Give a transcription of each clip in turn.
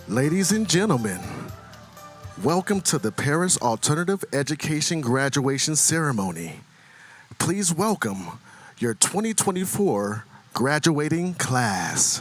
Ladies and gentlemen, welcome to the Paris Alternative Education Graduation Ceremony. Please welcome your 2024 graduating class.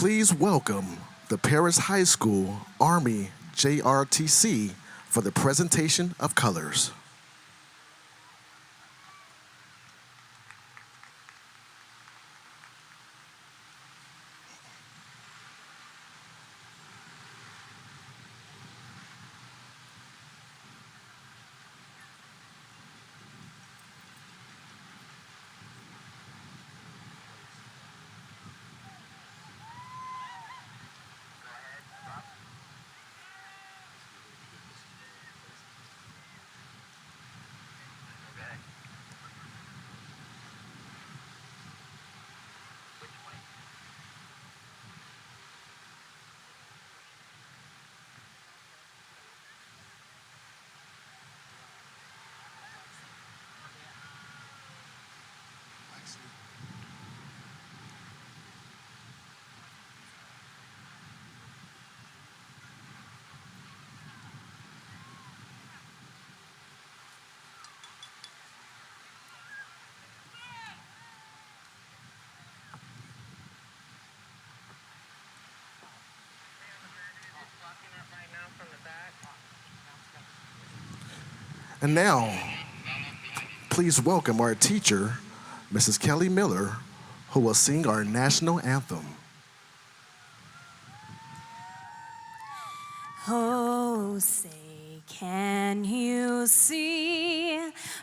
Please welcome the Paris High School Army JRTC for the presentation of colors. And now, please welcome our teacher, Mrs. Kelly Miller, who will sing our national anthem. Oh, say, can you see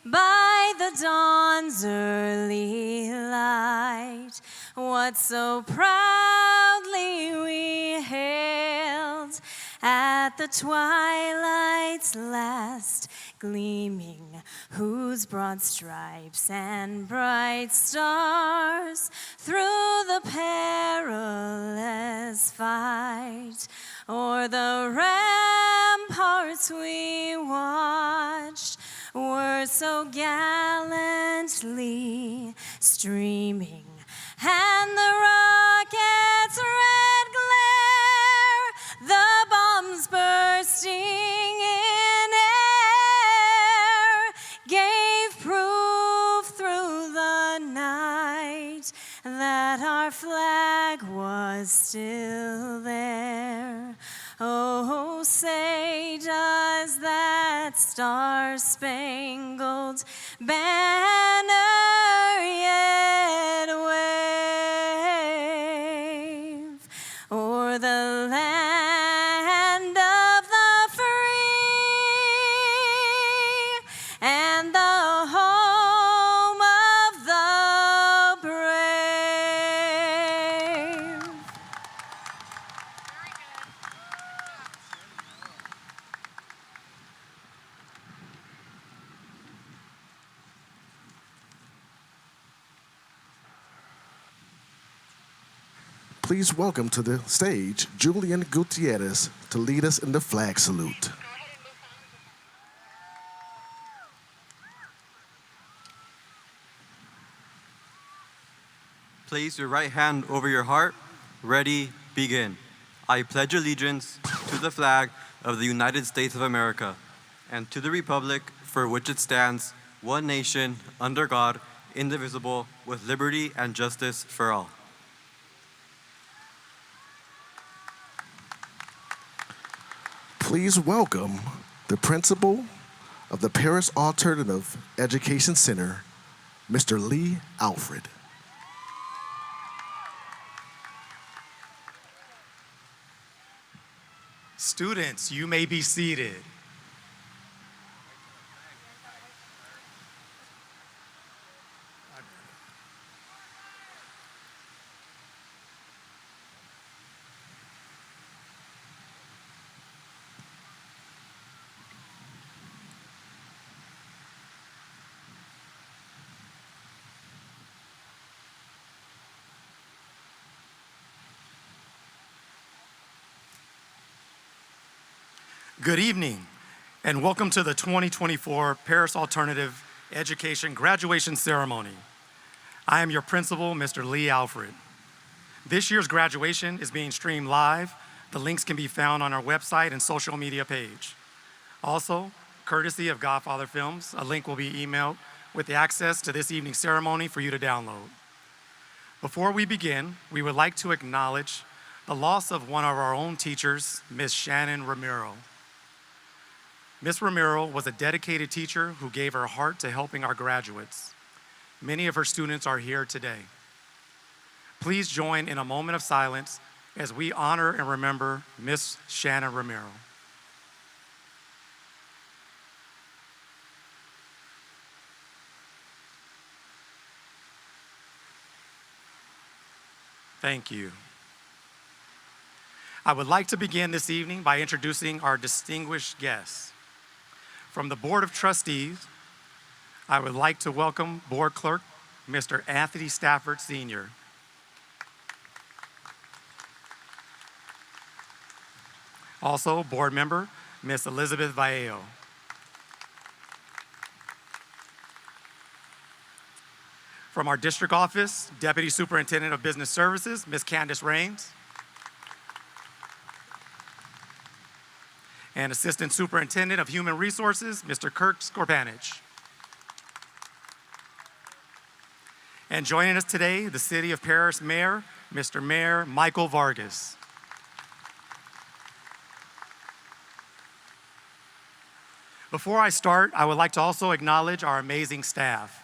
by the dawn's early light what so proudly we hailed at the twilight's last gleaming, whose broad stripes and bright stars through the perilous fight o'er the ramparts we watched were so gallantly streaming, and the rocket's red glare, the bombs bursting in air, gave proof through the night that our flag was still there. Oh, say, does that star-spangled banner yet wave o'er the land of the free and the home of the brave? Please welcome to the stage Julian Gutierrez to lead us in the flag salute. Place your right hand over your heart. Ready, begin. I pledge allegiance to the flag of the United States of America and to the republic for which it stands, one nation, under God, indivisible, with liberty and justice for all. Please welcome the principal of the Paris Alternative Education Center, Mr. Lee Alfred. Students, you may be seated. Good evening, and welcome to the 2024 Paris Alternative Education Graduation Ceremony. I am your principal, Mr. Lee Alfred. This year's graduation is being streamed live. The links can be found on our website and social media page. Also, courtesy of Godfather Films, a link will be emailed with the access to this evening's ceremony for you to download. Before we begin, we would like to acknowledge the loss of one of our own teachers, Miss Shannon Ramiro. Miss Ramiro was a dedicated teacher who gave her heart to helping our graduates. Many of her students are here today. Please join in a moment of silence as we honor and remember Miss Shannon Ramiro. Thank you. I would like to begin this evening by introducing our distinguished guests. From the Board of Trustees, I would like to welcome Board Clerk, Mr. Anthony Stafford, Sr. Also, Board Member, Ms. Elizabeth Vallejo. From our district office, Deputy Superintendent of Business Services, Ms. Candace Raines. And Assistant Superintendent of Human Resources, Mr. Kirk Skorpanich. And joining us today, the City of Paris Mayor, Mr. Mayor Michael Vargas. Before I start, I would like to also acknowledge our amazing staff.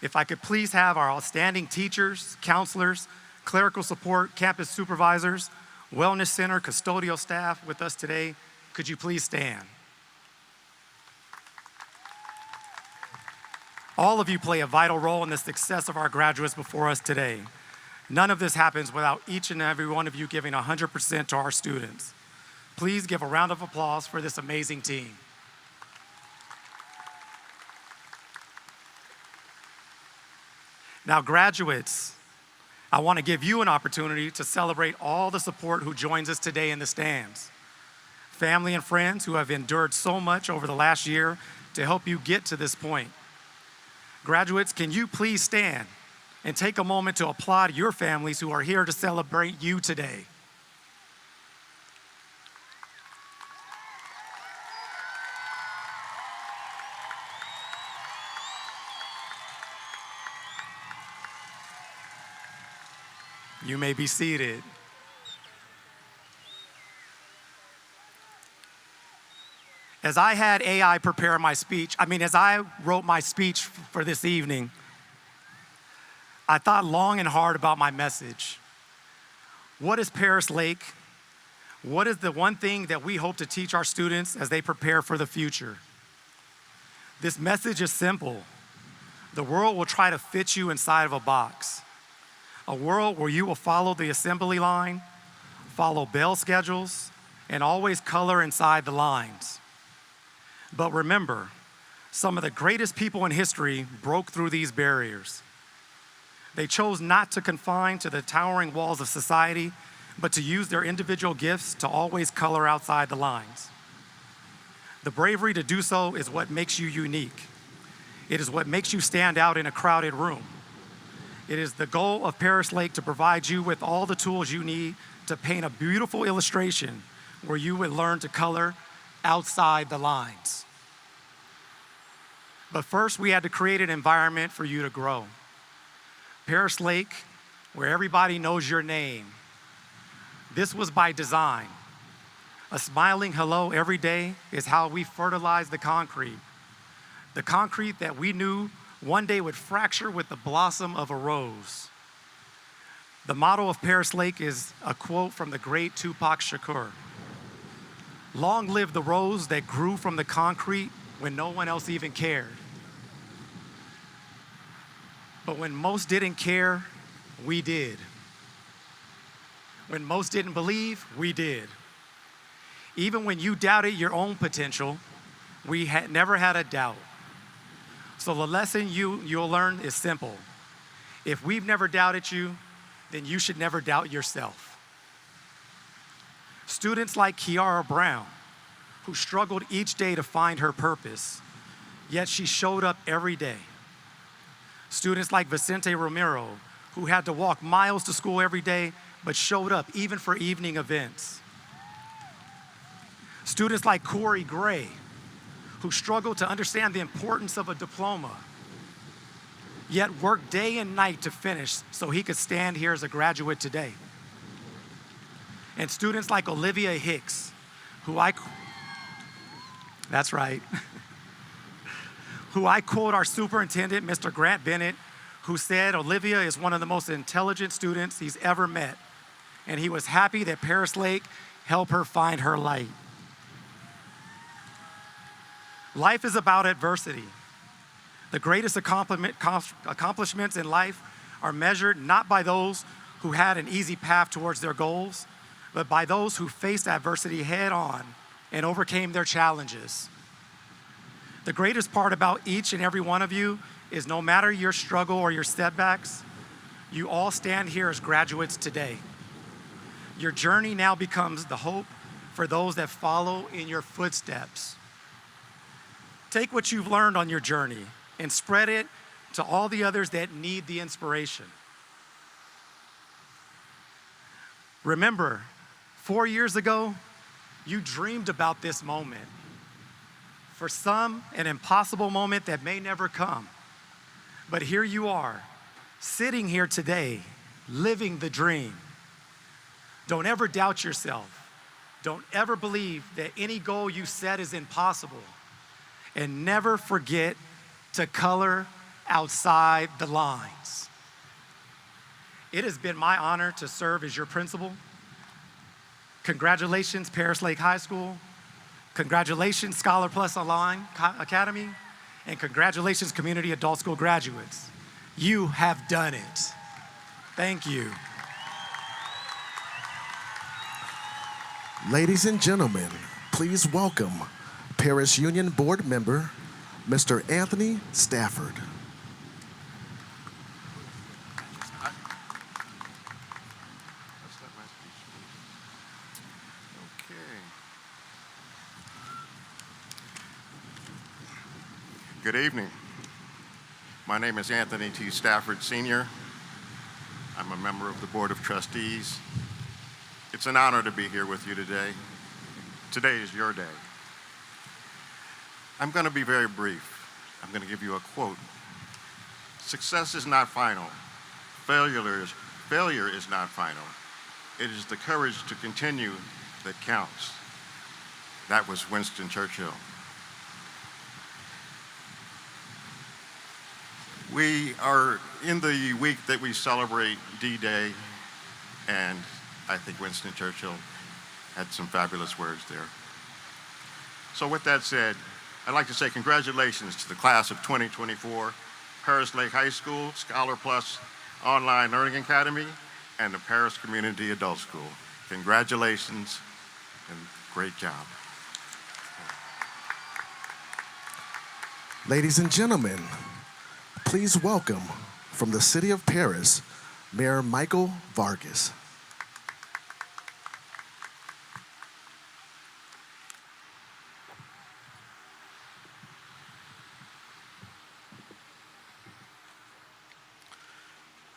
If I could please have our outstanding teachers, counselors, clerical support, campus supervisors, wellness center, custodial staff with us today, could you please stand? All of you play a vital role in the success of our graduates before us today. None of this happens without each and every one of you giving 100% to our students. Please give a round of applause for this amazing team. Now, graduates, I want to give you an opportunity to celebrate all the support who joins us today in the stands. Family and friends who have endured so much over the last year to help you get to this point. Graduates, can you please stand and take a moment to applaud your families who are here to celebrate you today? You may be seated. As I had AI prepare my speech, as I wrote my speech for this evening, I thought long and hard about my message. What is Paris Lake? What is the one thing that we hope to teach our students as they prepare for the future? This message is simple. The world will try to fit you inside of a box. A world where you will follow the assembly line, follow bell schedules, and always color inside the lines. But remember, some of the greatest people in history broke through these barriers. They chose not to confine to the towering walls of society, but to use their individual gifts to always color outside the lines. The bravery to do so is what makes you unique. It is what makes you stand out in a crowded room. It is the goal of Paris Lake to provide you with all the tools you need to paint a beautiful illustration where you would learn to color outside the lines. But first, we had to create an environment for you to grow. Paris Lake, where everybody knows your name. This was by design. A smiling hello every day is how we fertilize the concrete. The concrete that we knew one day would fracture with the blossom of a rose. The motto of Paris Lake is a quote from the great Tupac Shakur. Long live the rose that grew from the concrete when no one else even cared. But when most didn't care, we did. When most didn't believe, we did. Even when you doubted your own potential, we had never had a doubt. So the lesson you'll learn is simple. If we've never doubted you, then you should never doubt yourself. Students like Kiara Brown, who struggled each day to find her purpose, yet she showed up every day. Students like Vicente Romero, who had to walk miles to school every day, but showed up even for evening events. Students like Corey Gray, who struggled to understand the importance of a diploma, yet worked day and night to finish so he could stand here as a graduate today. and students like Olivia Hicks, that's right, who I quote our superintendent, Mr. Grant Bennett, who said Olivia is one of the most intelligent students he's ever met, and he was happy that Paris Lake helped her find her light. Life is about adversity. The greatest accomplishments in life are measured not by those who had an easy path towards their goals, but by those who faced adversity head on and overcame their challenges. The greatest part about each and every one of you is no matter your struggle or your setbacks, you all stand here as graduates today. Your journey now becomes the hope for those that follow in your footsteps. Take what you've learned on your journey and spread it to all the others that need the inspiration. Remember, 4 years ago, you dreamed about this moment. For some, an impossible moment that may never come. But here you are, sitting here today, living the dream. Don't ever doubt yourself. Don't ever believe that any goal you set is impossible. And never forget to color outside the lines. It has been my honor to serve as your principal. Congratulations, Paris Lake High School. Congratulations, Scholar Plus Online Academy. And congratulations, Community Adult School graduates. You have done it. Thank you. Ladies and gentlemen, please welcome Paris Union Board Member, Mr. Anthony Stafford. Good evening. My name is Anthony T. Stafford, Sr. I'm a member of the Board of Trustees. It's an honor to be here with you today. Today is your day. I'm going to be very brief. I'm going to give you a quote. Success is not final. Failure is not final. It is the courage to continue that counts. That was Winston Churchill. We are in the week that we celebrate D-Day, and I think Winston Churchill had some fabulous words there. So with that said, I'd like to say congratulations to the class of 2024, Paris Lake High School, Scholar Plus Online Learning Academy, and the Paris Community Adult School. Congratulations and great job. Ladies and gentlemen, please welcome from the City of Paris, Mayor Michael Vargas.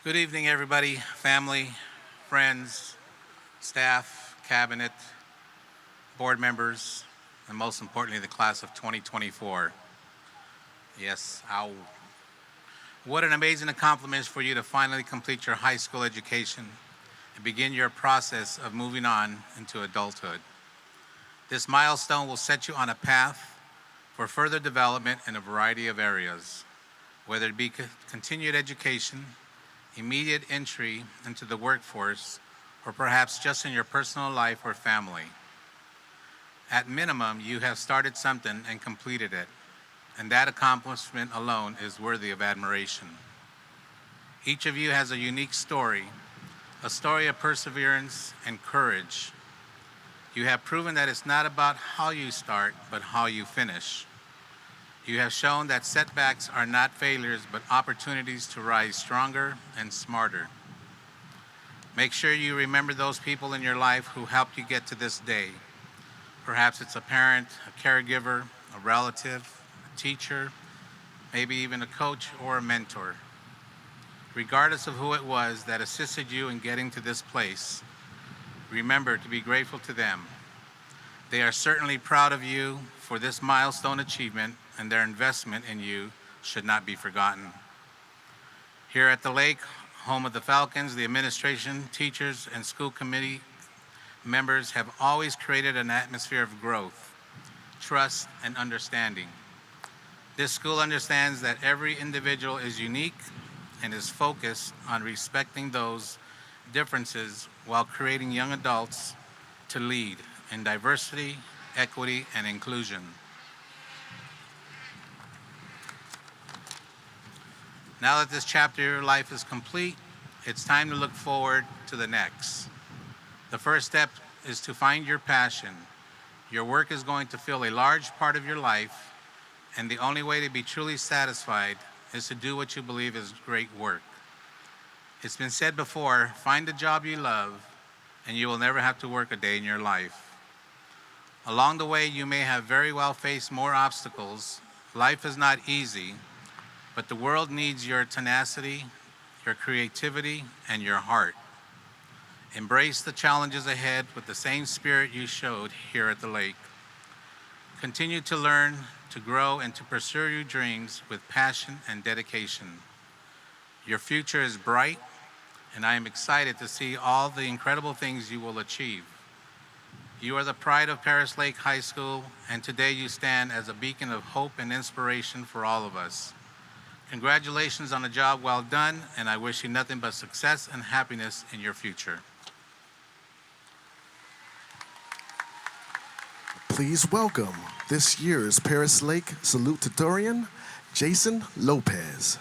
Good evening, everybody, family, friends, staff, cabinet, board members, and most importantly, the class of 2024. Yes, what an amazing accomplishment for you to finally complete your high school education and begin your process of moving on into adulthood. This milestone will set you on a path for further development in a variety of areas, whether it be continued education, immediate entry into the workforce, or perhaps just in your personal life or family. At minimum, you have started something and completed it, and that accomplishment alone is worthy of admiration. Each of you has a unique story, a story of perseverance and courage. You have proven that it's not about how you start, but how you finish. You have shown that setbacks are not failures, but opportunities to rise stronger and smarter. Make sure you remember those people in your life who helped you get to this day. Perhaps it's a parent, a caregiver, a relative, a teacher, maybe even a coach or a mentor. Regardless of who it was that assisted you in getting to this place, remember to be grateful to them. They are certainly proud of you for this milestone achievement, and their investment in you should not be forgotten. Here at the Lake, home of the Falcons, the administration, teachers, and school committee members have always created an atmosphere of growth, trust, and understanding. This school understands that every individual is unique and is focused on respecting those differences while creating young adults to lead in diversity, equity, and inclusion. Now that this chapter of your life is complete, it's time to look forward to the next. The first step is to find your passion. Your work is going to fill a large part of your life, and the only way to be truly satisfied is to do what you believe is great work. It's been said before, find a job you love, and you will never have to work a day in your life. Along the way, you may have very well faced more obstacles. Life is not easy, but the world needs your tenacity, your creativity, and your heart. Embrace the challenges ahead with the same spirit you showed here at the lake. Continue to learn, to grow, and to pursue your dreams with passion and dedication. Your future is bright, and I am excited to see all the incredible things you will achieve. You are the pride of Paris Lake High School, and today you stand as a beacon of hope and inspiration for all of us. Congratulations on a job well done, and I wish you nothing but success and happiness in your future. Please welcome this year's Paris Lake salutatorian, Jason Lopez.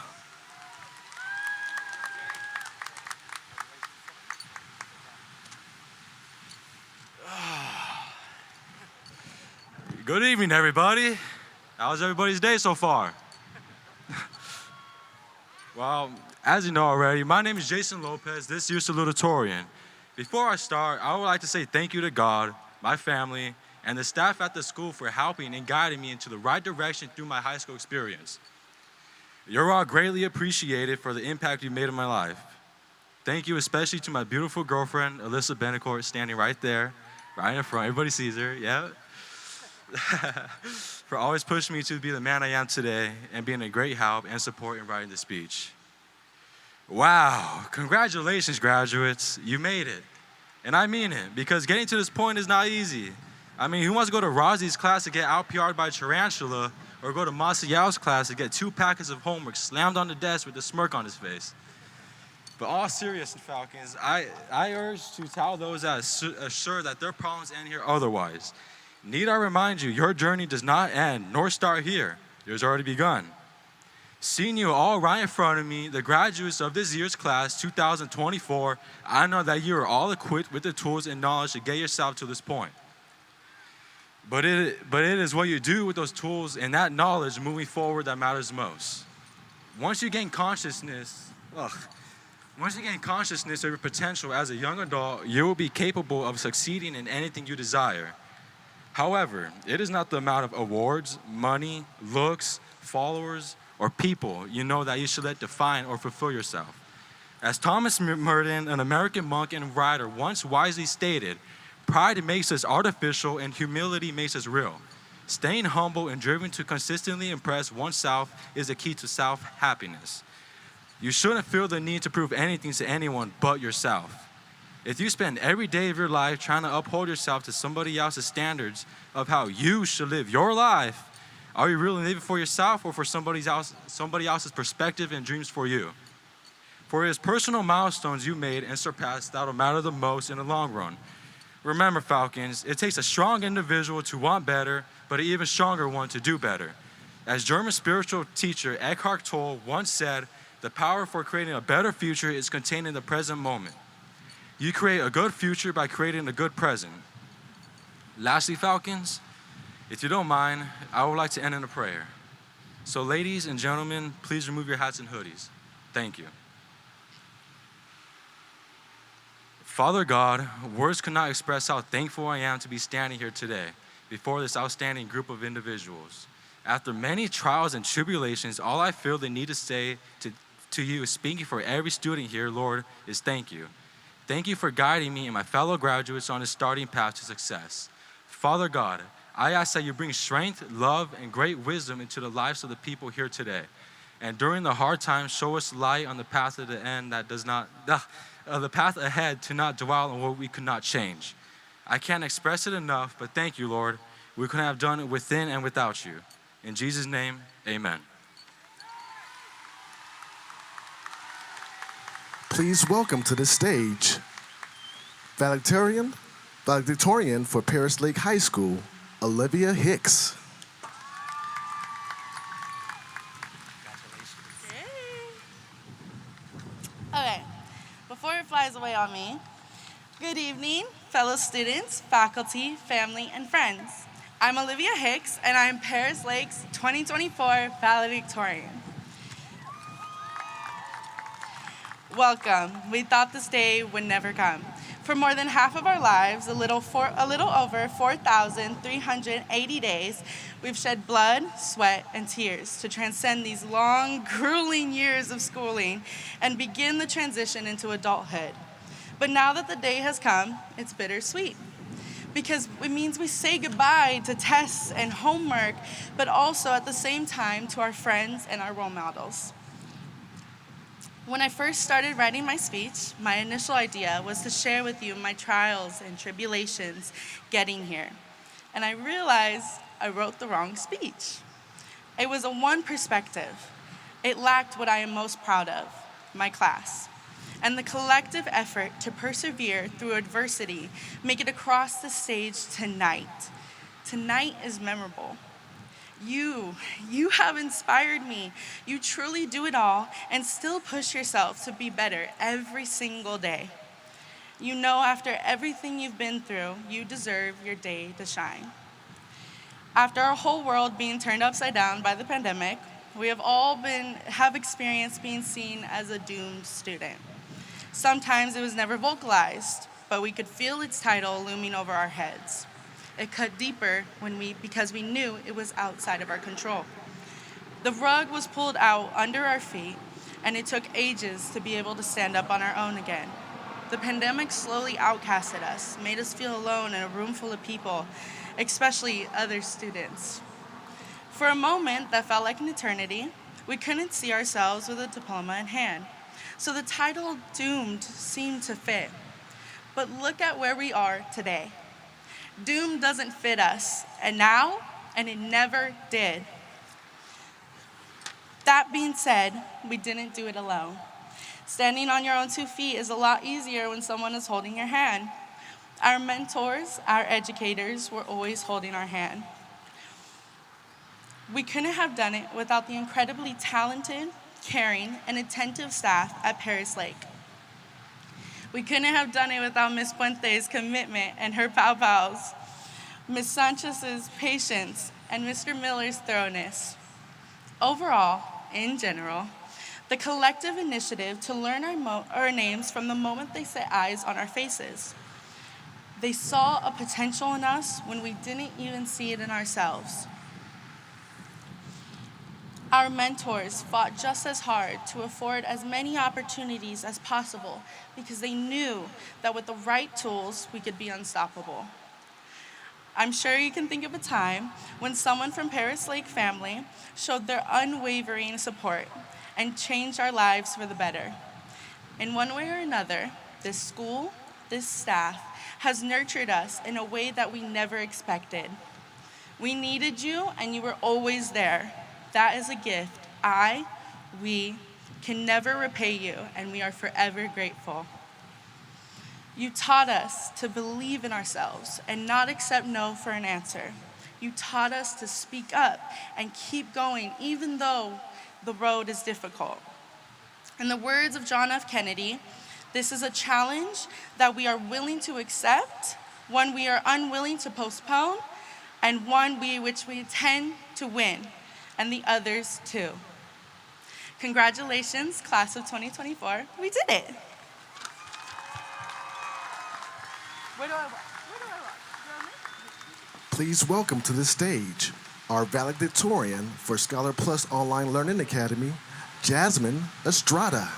Good evening, everybody. How's everybody's day so far? Well, as you know already, my name is Jason Lopez, this year's salutatorian. Before I start, I would like to say thank you to God, my family, and the staff at the school for helping and guiding me into the right direction through my high school experience. You're all greatly appreciated for the impact you made in my life. Thank you especially to my beautiful girlfriend, Alyssa Benecourt, standing right there, right in front. Everybody sees her, yeah? For always pushing me to be the man I am today and being a great help and support in writing the speech. Wow, congratulations, graduates. You made it. And I mean it, because getting to this point is not easy. I mean, who wants to go to Rosie's class to get out-PR'd by a tarantula, or go to Masiao's class to get 2 packets of homework slammed on the desk with a smirk on his face? But all serious, Falcons, I urge to tell those that assure that their problems end here otherwise. Need I remind you, your journey does not end nor start here. Yours already begun. Seeing you all right in front of me, the graduates of this year's class, 2024, I know that you are all equipped with the tools and knowledge to get yourself to this point. But it is what you do with those tools and that knowledge moving forward that matters most. Once you gain consciousness of your potential as a young adult, you will be capable of succeeding in anything you desire. However, it is not the amount of awards, money, looks, followers, or people you know that you should let define or fulfill yourself. As Thomas Merton, an American monk and writer, once wisely stated, pride makes us artificial and humility makes us real. Staying humble and driven to consistently impress oneself is the key to self-happiness. You shouldn't feel the need to prove anything to anyone but yourself. If you spend every day of your life trying to uphold yourself to somebody else's standards of how you should live your life, are you really living for yourself or for somebody else's perspective and dreams for you? For it is personal milestones you made and surpassed that will matter the most in the long run. Remember, Falcons, it takes a strong individual to want better, but an even stronger one to do better. As German spiritual teacher Eckhart Tolle once said, the power for creating a better future is contained in the present moment. You create a good future by creating a good present. Lastly, Falcons, if you don't mind, I would like to end in a prayer. So ladies and gentlemen, please remove your hats and hoodies. Thank you. Father God, words cannot express how thankful I am to be standing here today before this outstanding group of individuals. After many trials and tribulations, all I feel the need to say to you, speaking for every student here, Lord, is thank you. Thank you for guiding me and my fellow graduates on this starting path to success. Father God, I ask that you bring strength, love, and great wisdom into the lives of the people here today. And during the hard times, show us light on the path of the end that does not, the path ahead to not dwell on what we could not change. I can't express it enough, but thank you, Lord. We couldn't have done it within and without you. In Jesus' name, amen. Please welcome to the stage valedictorian for Paris Lake High School, Olivia Hicks. Okay, before it flies away on me, good evening, fellow students, faculty, family, and friends. I'm Olivia Hicks, and I'm Paris Lake's 2024 valedictorian. Welcome. We thought this day would never come. For more than half of our lives, a little over 4,380 days, we've shed blood, sweat, and tears to transcend these long, grueling years of schooling and begin the transition into adulthood. But now that the day has come, it's bittersweet, because it means we say goodbye to tests and homework, but also at the same time to our friends and our role models. When I first started writing my speech, my initial idea was to share with you my trials and tribulations getting here. And I realized I wrote the wrong speech. It was a one perspective. It lacked what I am most proud of, my class, and the collective effort to persevere through adversity, make it across the stage tonight. Tonight is memorable. You have inspired me. You truly do it all and still push yourself to be better every single day. You know, after everything you've been through, you deserve your day to shine. After our whole world being turned upside down by the pandemic, we have all have experienced being seen as a doomed student. Sometimes it was never vocalized, but we could feel its title looming over our heads. It cut deeper because we knew it was outside of our control. The rug was pulled out under our feet, and it took ages to be able to stand up on our own again. The pandemic slowly outcasted us, made us feel alone in a room full of people, especially other students. For a moment that felt like an eternity, we couldn't see ourselves with a diploma in hand. So the title doomed seemed to fit. But look at where we are today. Doom doesn't fit us, and it never did. That being said, we didn't do it alone. Standing on your own 2 feet is a lot easier when someone is holding your hand. Our mentors, our educators, were always holding our hand. We couldn't have done it without the incredibly talented, caring, and attentive staff at Paris Lake. We couldn't have done it without Ms. Puente's commitment and her pow-pows, Ms. Sanchez's patience, and Mr. Miller's thoroughness. Overall, in general, the collective initiative to learn our names from the moment they set eyes on our faces. They saw a potential in us when we didn't even see it in ourselves. Our mentors fought just as hard to afford as many opportunities as possible because they knew that with the right tools, we could be unstoppable. I'm sure you can think of a time when someone from Paris Lake family showed their unwavering support and changed our lives for the better. In one way or another, this school, this staff, has nurtured us in a way that we never expected. We needed you, and you were always there. That is a gift we can never repay you, and we are forever grateful. You taught us to believe in ourselves and not accept no for an answer. You taught us to speak up and keep going even though the road is difficult. In the words of John F. Kennedy, this is a challenge that we are willing to accept, one we are unwilling to postpone, and one which we intend to win, and the others too. Congratulations, class of 2024. We did it. Where do I walk? Please welcome to the stage our valedictorian for Scholar Plus Online Learning Academy, Jasmine Estrada.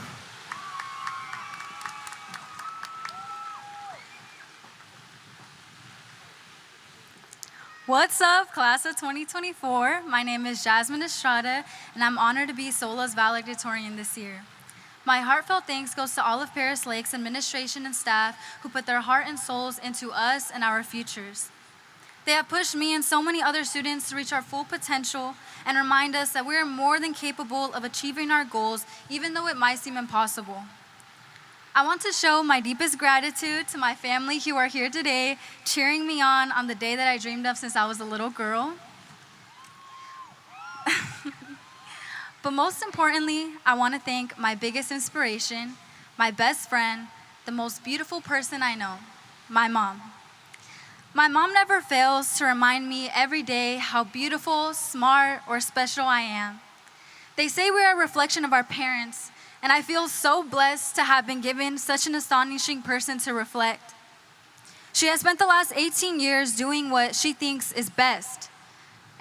What's up, class of 2024? My name is Jasmine Estrada, and I'm honored to be SOLA's valedictorian this year. My heartfelt thanks goes to all of Paris Lake's administration and staff who put their heart and souls into us and our futures. They have pushed me and so many other students to reach our full potential and remind us that we are more than capable of achieving our goals, even though it might seem impossible. I want to show my deepest gratitude to my family who are here today, cheering me on the day that I dreamed of since I was a little girl. But most importantly, I want to thank my biggest inspiration, my best friend, the most beautiful person I know, my mom. My mom never fails to remind me every day how beautiful, smart, or special I am. They say we are a reflection of our parents, and I feel so blessed to have been given such an astonishing person to reflect. She has spent the last 18 years doing what she thinks is best.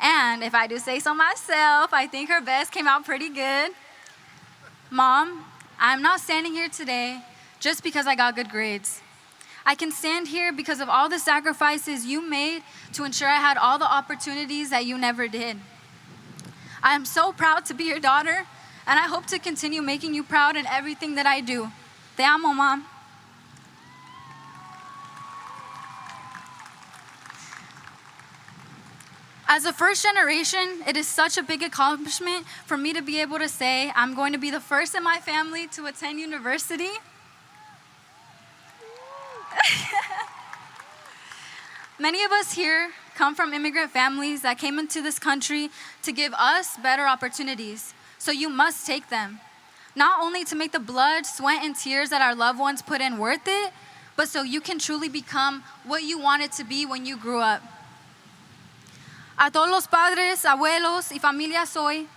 And if I do say so myself, I think her best came out pretty good. Mom, I'm not standing here today just because I got good grades. I can stand here because of all the sacrifices you made to ensure I had all the opportunities that you never did. I am so proud to be your daughter, and I hope to continue making you proud in everything that I do. Te amo, Mom. As a first generation, it is such a big accomplishment for me to be able to say I'm going to be the first in my family to attend university. Many of us here come from immigrant families that came into this country to give us better opportunities, so you must take them. Not only to make the blood, sweat, and tears that our loved ones put in worth it, but so you can truly become what you wanted to be when you grew up. A todos los padres, abuelos y familias hoy,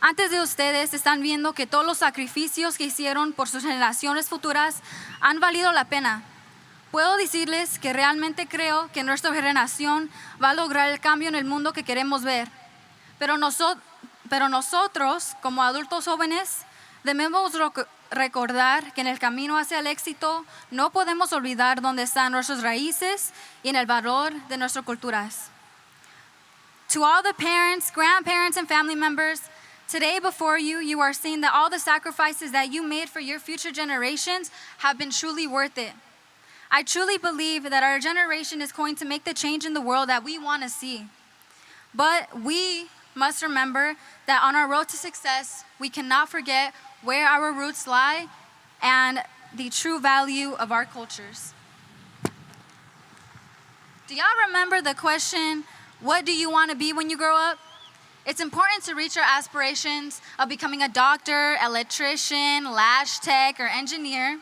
antes de ustedes están viendo que todos los sacrificios que hicieron por sus generaciones futuras han valido la pena. Puedo decirles que realmente creo que nuestra generación va a lograr el cambio en el mundo que queremos ver. Pero nosotros, como adultos jóvenes, debemos recordar que en el camino hacia el éxito no podemos olvidar dónde están nuestras raíces y en el valor de nuestras culturas. To all the parents, grandparents, and family members, today before you, you are seeing that all the sacrifices that you made for your future generations have been truly worth it. I truly believe that our generation is going to make the change in the world that we want to see. But we must remember that on our road to success, we cannot forget where our roots lie and the true value of our cultures. Do y'all remember the question, what do you want to be when you grow up? It's important to reach our aspirations of becoming a doctor, electrician, lash tech, or engineer.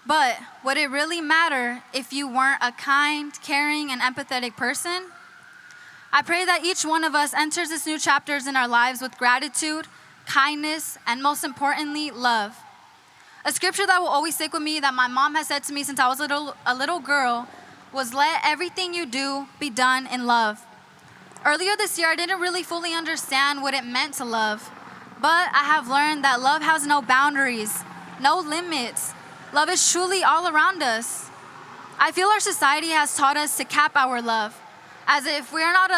But would it really matter if you weren't a kind, caring, and empathetic person? I pray that each one of us enters this new chapters in our lives with gratitude, kindness, and most importantly, love. A scripture that will always stick with me that my mom has said to me since I was a little girl was, let everything you do be done in love. Earlier this year, I didn't really fully understand what it meant to love, but I have learned that love has no boundaries, no limits. Love is truly all around us. I feel our society has taught us to cap our love, as if we are not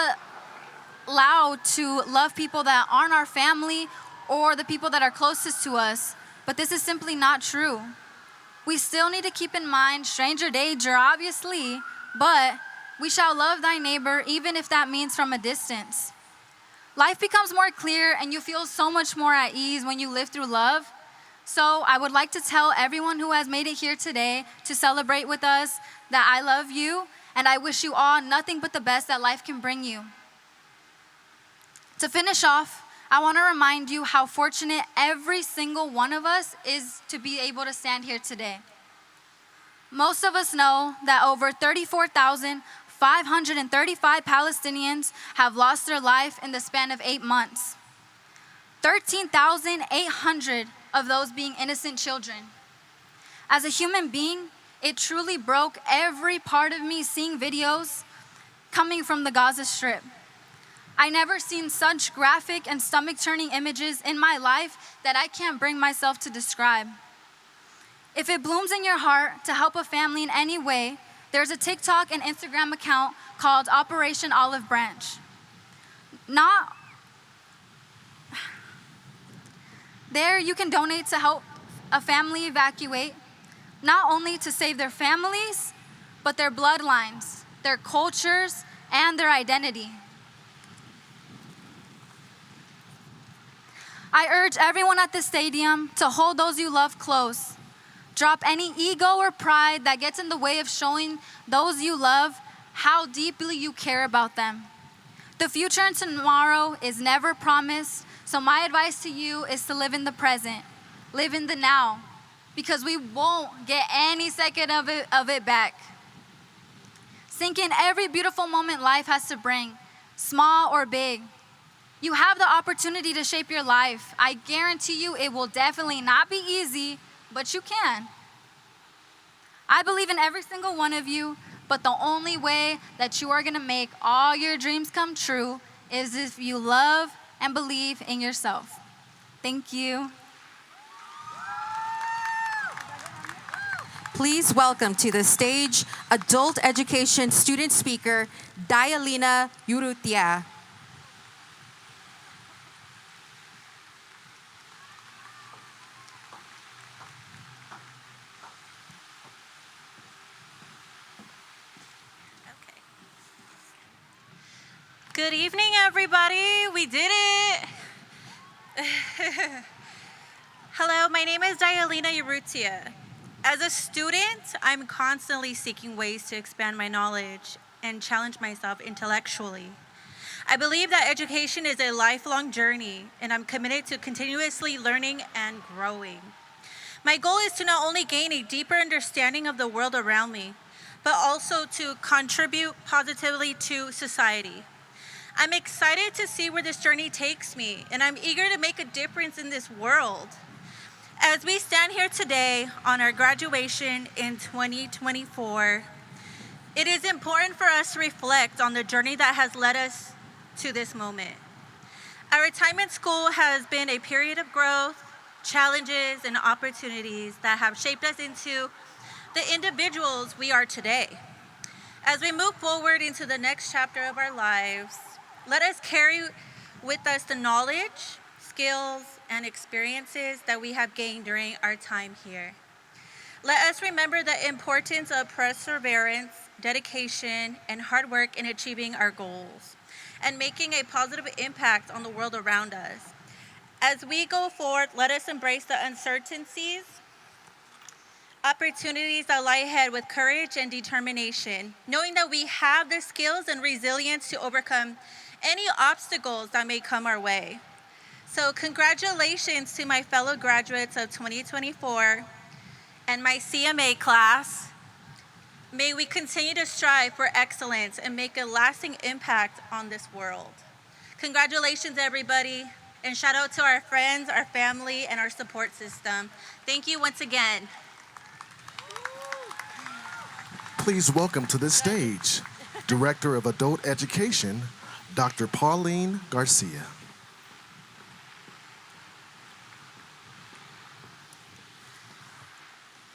allowed to love people that aren't our family or the people that are closest to us. But this is simply not true. We still need to keep in mind stranger danger, obviously, but we shall love thy neighbor even if that means from a distance. Life becomes more clear and you feel so much more at ease when you live through love. So I would like to tell everyone who has made it here today to celebrate with us that I love you and I wish you all nothing but the best that life can bring you. To finish off, I want to remind you how fortunate every single one of us is to be able to stand here today. Most of us know that over 34,535 Palestinians have lost their life in the span of 8 months. 13,800 of those being innocent children. As a human being, it truly broke every part of me seeing videos coming from the Gaza Strip. I never seen such graphic and stomach-turning images in my life that I can't bring myself to describe. If it blooms in your heart to help a family in any way, there's a TikTok and Instagram account called Operation Olive Branch. There, you can donate to help a family evacuate, not only to save their families, but their bloodlines, their cultures, and their identity. I urge everyone at the stadium to hold those you love close. Drop any ego or pride that gets in the way of showing those you love how deeply you care about them. The future and tomorrow is never promised, so my advice to you is to live in the present, live in the now, because we won't get any second of it back. Sink in every beautiful moment life has to bring, small or big. You have the opportunity to shape your life. I guarantee you it will definitely not be easy, but you can. I believe in every single one of you, but the only way that you are gonna make all your dreams come true is if you love and believe in yourself. Thank you. Please welcome to the stage adult education student speaker, Dialina Urrutia. Good evening, everybody. We did it. Hello, my name is Dialina Urrutia. As a student, I'm constantly seeking ways to expand my knowledge and challenge myself intellectually. I believe that education is a lifelong journey, and I'm committed to continuously learning and growing. My goal is to not only gain a deeper understanding of the world around me, but also to contribute positively to society. I'm excited to see where this journey takes me, and I'm eager to make a difference in this world. As we stand here today on our graduation in 2024, it is important for us to reflect on the journey that has led us to this moment. Our time in school has been a period of growth, challenges, and opportunities that have shaped us into the individuals we are today. As we move forward into the next chapter of our lives, let us carry with us the knowledge, skills, and experiences that we have gained during our time here. Let us remember the importance of perseverance, dedication, and hard work in achieving our goals and making a positive impact on the world around us. As we go forward, let us embrace the uncertainties, opportunities that lie ahead with courage and determination, knowing that we have the skills and resilience to overcome any obstacles that may come our way. So congratulations to my fellow graduates of 2024 and my CMA class. May we continue to strive for excellence and make a lasting impact on this world. Congratulations, everybody, and shout out to our friends, our family, and our support system. Thank you once again. Please welcome to the stage Director of Adult Education, Dr. Pauline Garcia.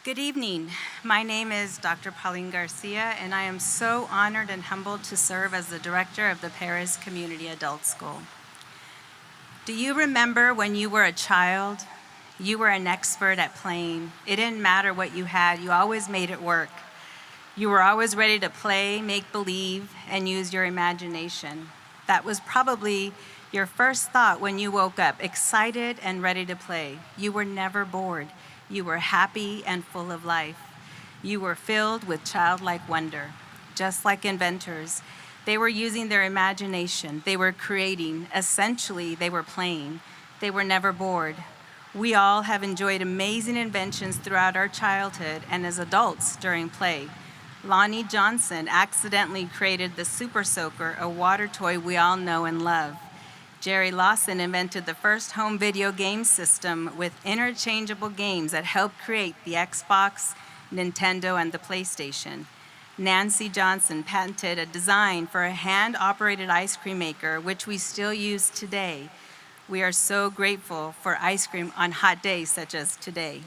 Good evening. My name is Dr. Pauline Garcia, and I am so honored and humbled to serve as the director of the Paris Community Adult School. Do you remember when you were a child? You were an expert at playing. It didn't matter what you had, you always made it work. You were always ready to play, make believe, and use your imagination. That was probably your first thought when you woke up, excited and ready to play. You were never bored. You were happy and full of life. You were filled with childlike wonder. Just like inventors, they were using their imagination. They were creating. Essentially, they were playing. They were never bored. We all have enjoyed amazing inventions throughout our childhood and as adults during play. Lonnie Johnson accidentally created the Super Soaker, a water toy we all know and love. Jerry Lawson invented the first home video game system with interchangeable games that helped create the Xbox, Nintendo, and the PlayStation. Nancy Johnson patented a design for a hand-operated ice cream maker, which we still use today. We are so grateful for ice cream on hot days such as today.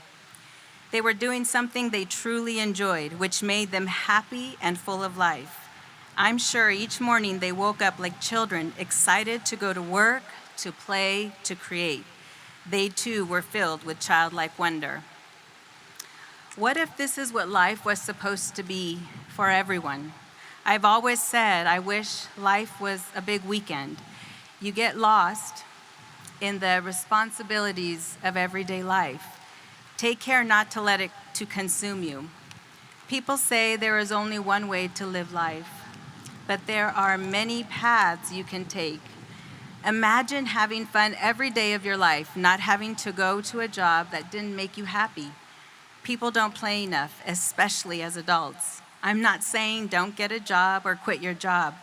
They were doing something they truly enjoyed, which made them happy and full of life. I'm sure each morning they woke up like children, excited to go to work, to play, to create. They too were filled with childlike wonder. What if this is what life was supposed to be for everyone? I've always said I wish life was a big weekend. You get lost in the responsibilities of everyday life. Take care not to let it to consume you. People say there is only one way to live life, but there are many paths you can take. Imagine having fun every day of your life, not having to go to a job that didn't make you happy. People don't play enough, especially as adults. I'm not saying don't get a job or quit your job.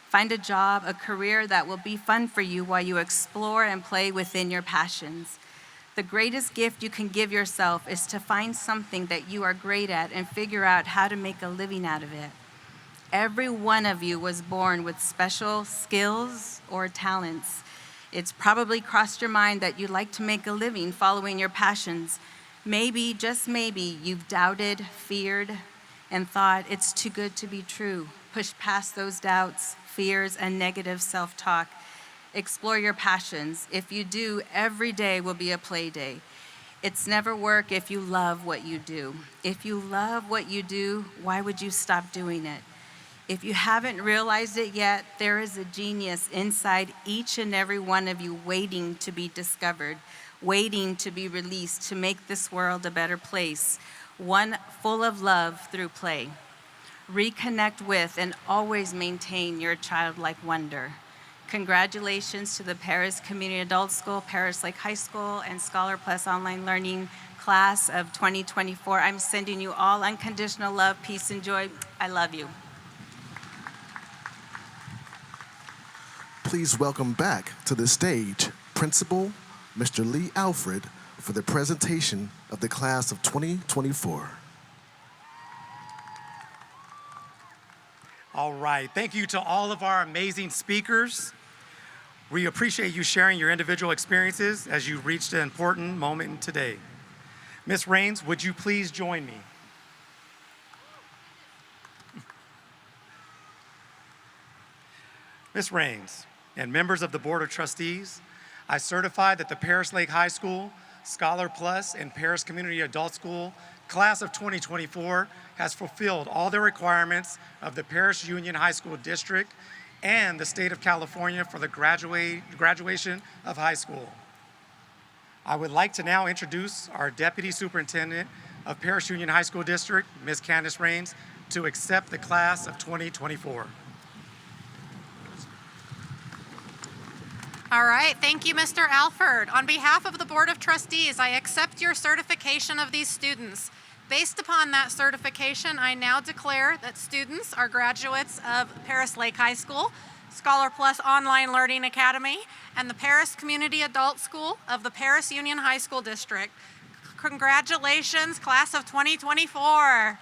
Find a job, a career that will be fun for you while you explore and play within your passions. The greatest gift you can give yourself is to find something that you are great at and figure out how to make a living out of it. Every one of you was born with special skills or talents. It's probably crossed your mind that you'd like to make a living following your passions. Maybe, just maybe, you've doubted, feared, and thought it's too good to be true. Push past those doubts, fears, and negative self-talk. Explore your passions. If you do, every day will be a play day. It's never work if you love what you do. If you love what you do, why would you stop doing it? If you haven't realized it yet, there is a genius inside each and every one of you waiting to be discovered, waiting to be released to make this world a better place, one full of love through play. Reconnect with and always maintain your childlike wonder. Congratulations to the Paris Community Adult School, Paris Lake High School, and Scholar Plus Online Learning class of 2024. I'm sending you all unconditional love, peace, and joy. I love you. Please welcome back to the stage Principal Mr. Lee Alfred for the presentation of the class of 2024. All right, thank you to all of our amazing speakers. We appreciate you sharing your individual experiences as you reached an important moment today. Ms. Rains, would you please join me? Ms. Rains and members of the Board of Trustees, I certify that the Paris Lake High School, Scholar Plus, and Paris Community Adult School class of 2024 has fulfilled all the requirements of the Paris Union High School District and the state of California for the graduation of high school. I would like to now introduce our Deputy Superintendent of Paris Union High School District, Ms. Candace Rains, to accept the class of 2024. All right, thank you, Mr. Alford. On behalf of the Board of Trustees, I accept your certification of these students. Based upon that certification, I now declare that students are graduates of Paris Lake High School, Scholar Plus Online Learning Academy, and the Paris Community Adult School of the Paris Union High School District. Congratulations, class of 2024.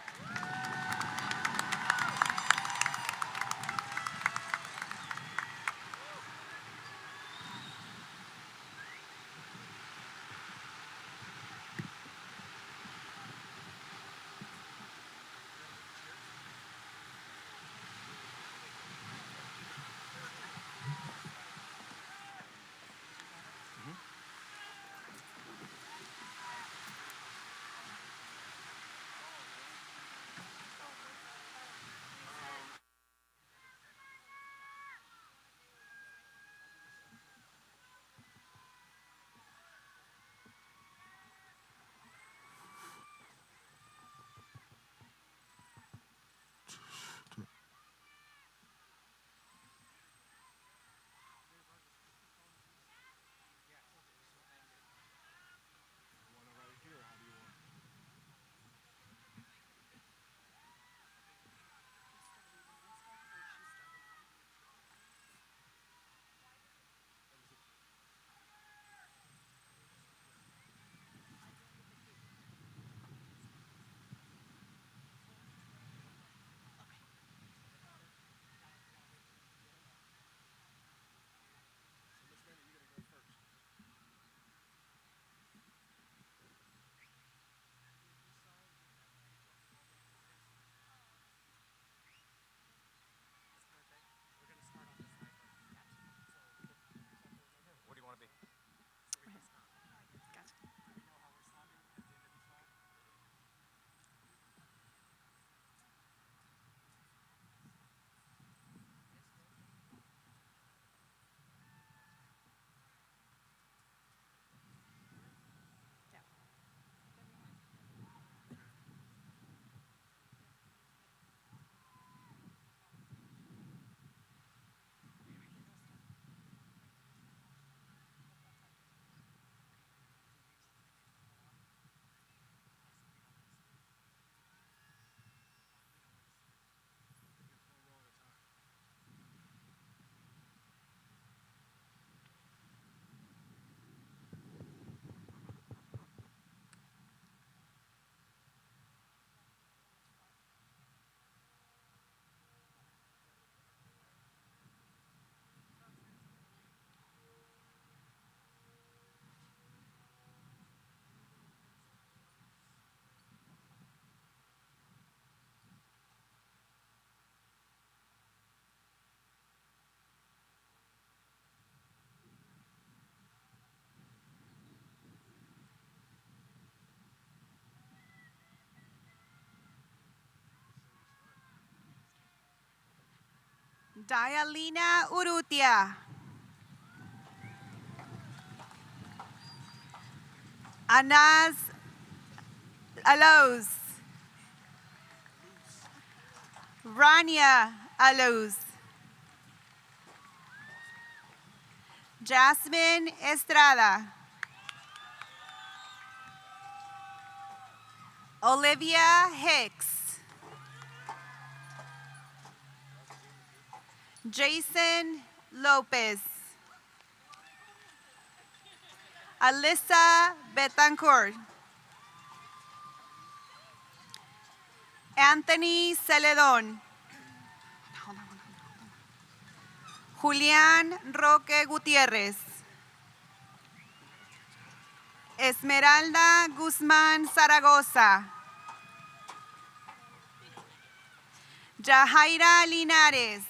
Dialina Urrutia. Anaz Aloz. Rania Aloz. Jasmine Estrada. Olivia Hicks. Jason Lopez. Alyssa Betancourt. Anthony Celedon. Julián Roque Gutiérrez. Esmeralda Guzmán Zaragoza. Yahaira Linares.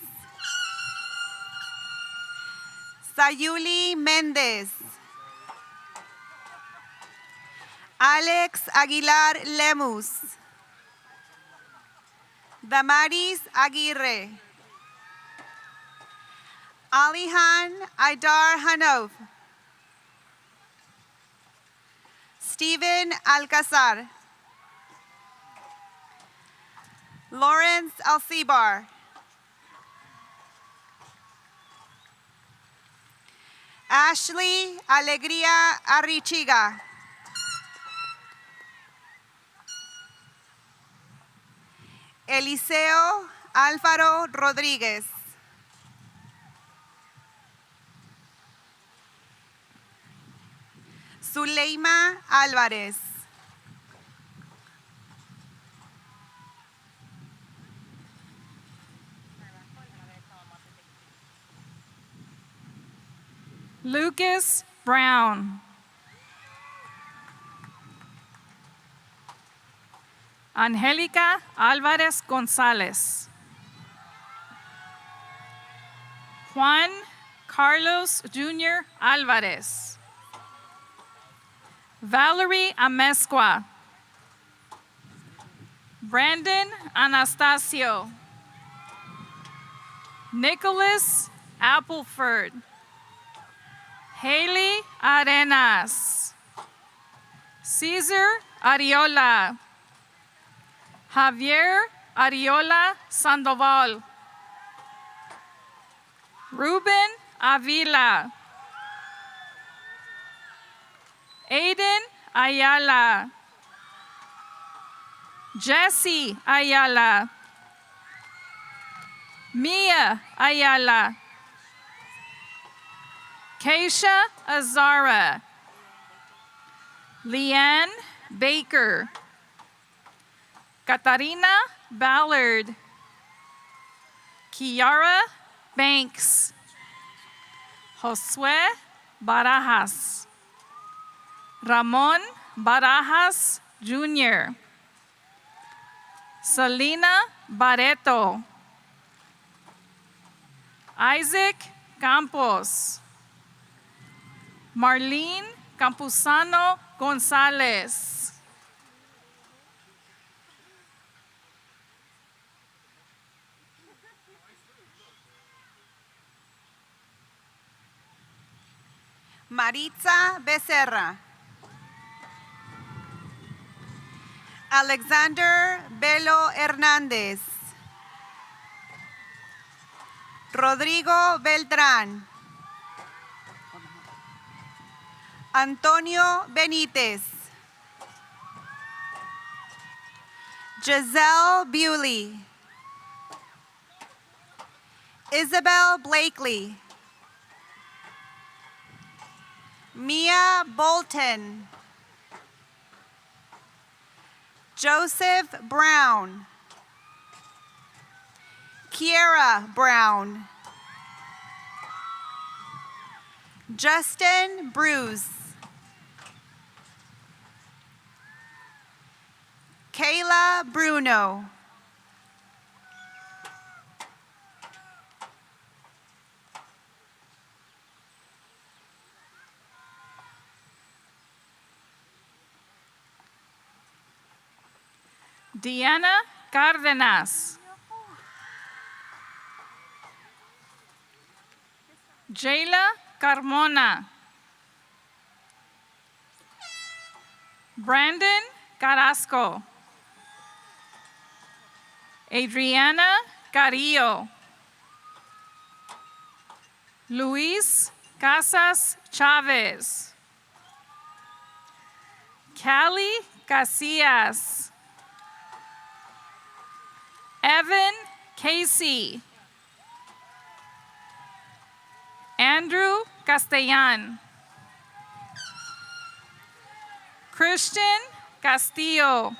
Sayuli Méndez. Alex Aguilar Lemus. Damaris Aguirre. Alihan Aidar Hanov. Stephen Alcazar. Lawrence Alcibar. Ashley Alegría Arrichiga. Eliseo Álvaro Rodríguez. Zuleima Álvarez. Lucas Brown. Angélica Álvarez González. Juan Carlos Jr. Álvarez. Valerie Amezcua. Brandon Anastasio. Nicholas Appleford. Haley Arenas. Cesar Ariola. Javier Ariola Sandoval. Ruben Avila. Aiden Ayala. Jesse Ayala. Mia Ayala. Keisha Azara. Leanne Baker. Katarina Ballard. Kiara Banks. Josue Barajas. Ramon Barajas Jr. Selena Barreto. Isaac Campos. Marlene Campuzano Gonzalez. Maritza Becerra. Alexander Belo Hernández. Rodrigo Beltrán. Antonio Benítez. Giselle Bewley. Isabel Blakely. Mia Bolton. Joseph Brown. Kiera Brown. Justin Bruce. Kayla Bruno. Diana Cárdenas. Jayla Carmona. Brandon Carrasco. Adriana Carrillo. Luis Casas Chavez. Callie Casillas. Evan Casey. Andrew Castellan. Christian Castillo.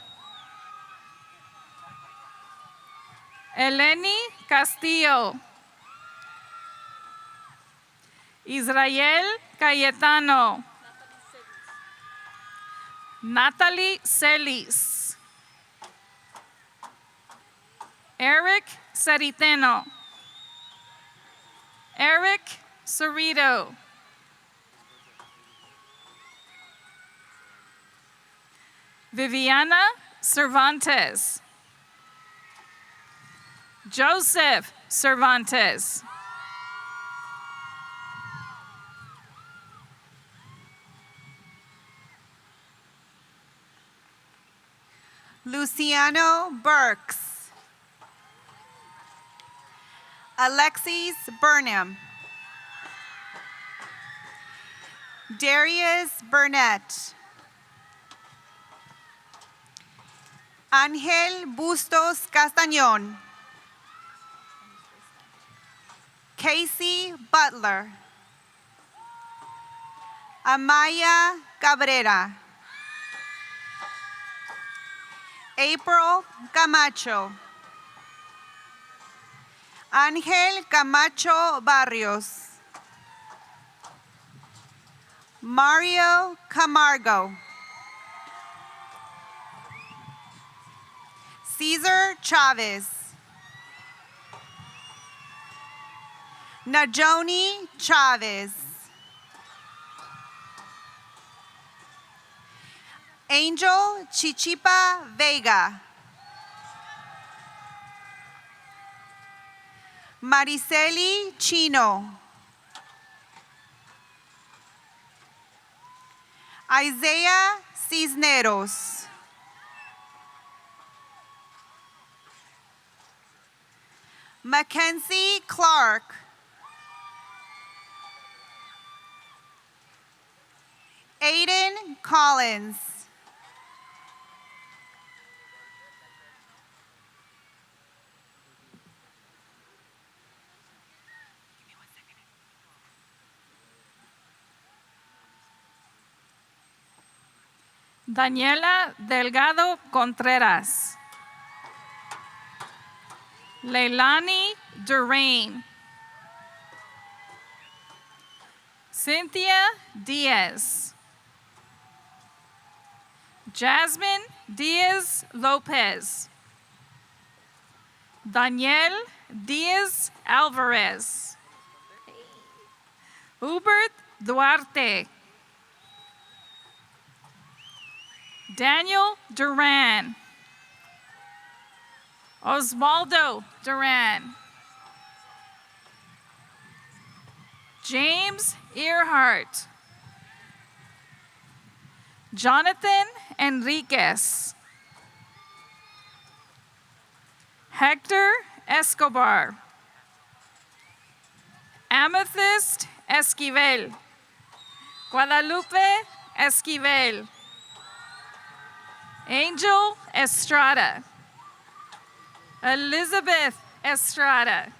Eleni Castillo. Israel Cayetano. Natalie Celis. Eric Sariteno. Eric Cerrito. Viviana Cervantes. Joseph Cervantes. Luciano Burks. Alexis Burnham. Darius Burnett. Ángel Bustos Castañón. Casey Butler. Amaya Cabrera. April Camacho. Ángel Camacho Barrios. Mario Camargo. Cesar Chavez. Najoni Chavez. Angel Chichipa Vega. Mariceli Chino. Isaiah Cisneros. Mackenzie Clark. Aiden Collins. Daniela Delgado Contreras. Leilani Durain. Cynthia Diaz. Jasmine Diaz Lopez. Daniel Diaz Alvarez. Hubert Duarte. Daniel Duran. Osvaldo Duran. James Earhart. Jonathan Enriquez. Hector Escobar. Amethyst Esquivel. Guadalupe Esquivel. Angel Estrada. Elizabeth Estrada.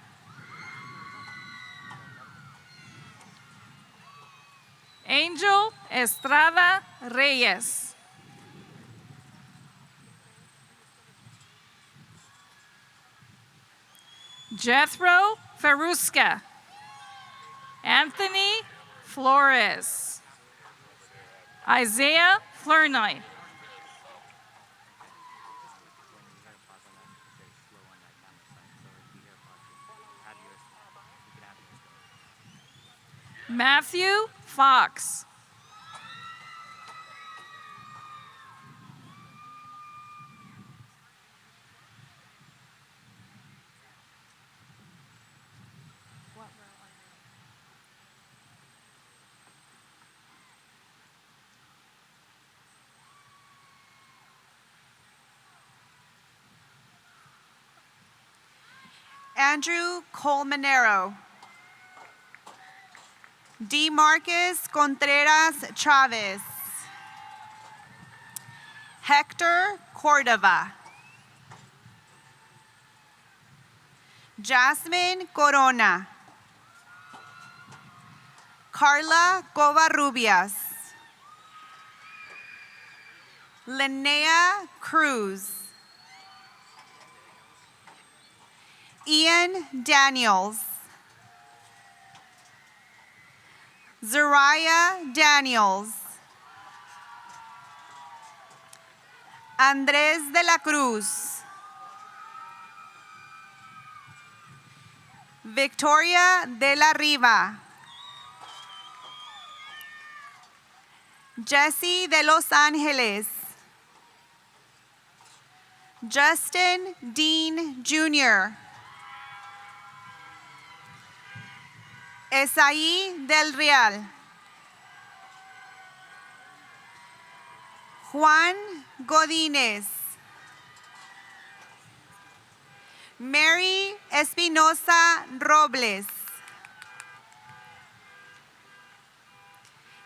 Angel Estrada Reyes. Jethro Ferusca. Anthony Flores. Isaiah Flournoy. Matthew Fox. Andrew Colmenero. DeMarcus Contreras Chavez. Hector Cordova. Jasmine Corona. Carla Covarrubias. Linnea Cruz. Ian Daniels. Zariah Daniels. Andres de la Cruz. Victoria de la Riva. Jesse de Los Angeles. Justin Dean Jr. Esaí del Real. Juan Godínez. Mary Espinosa Robles.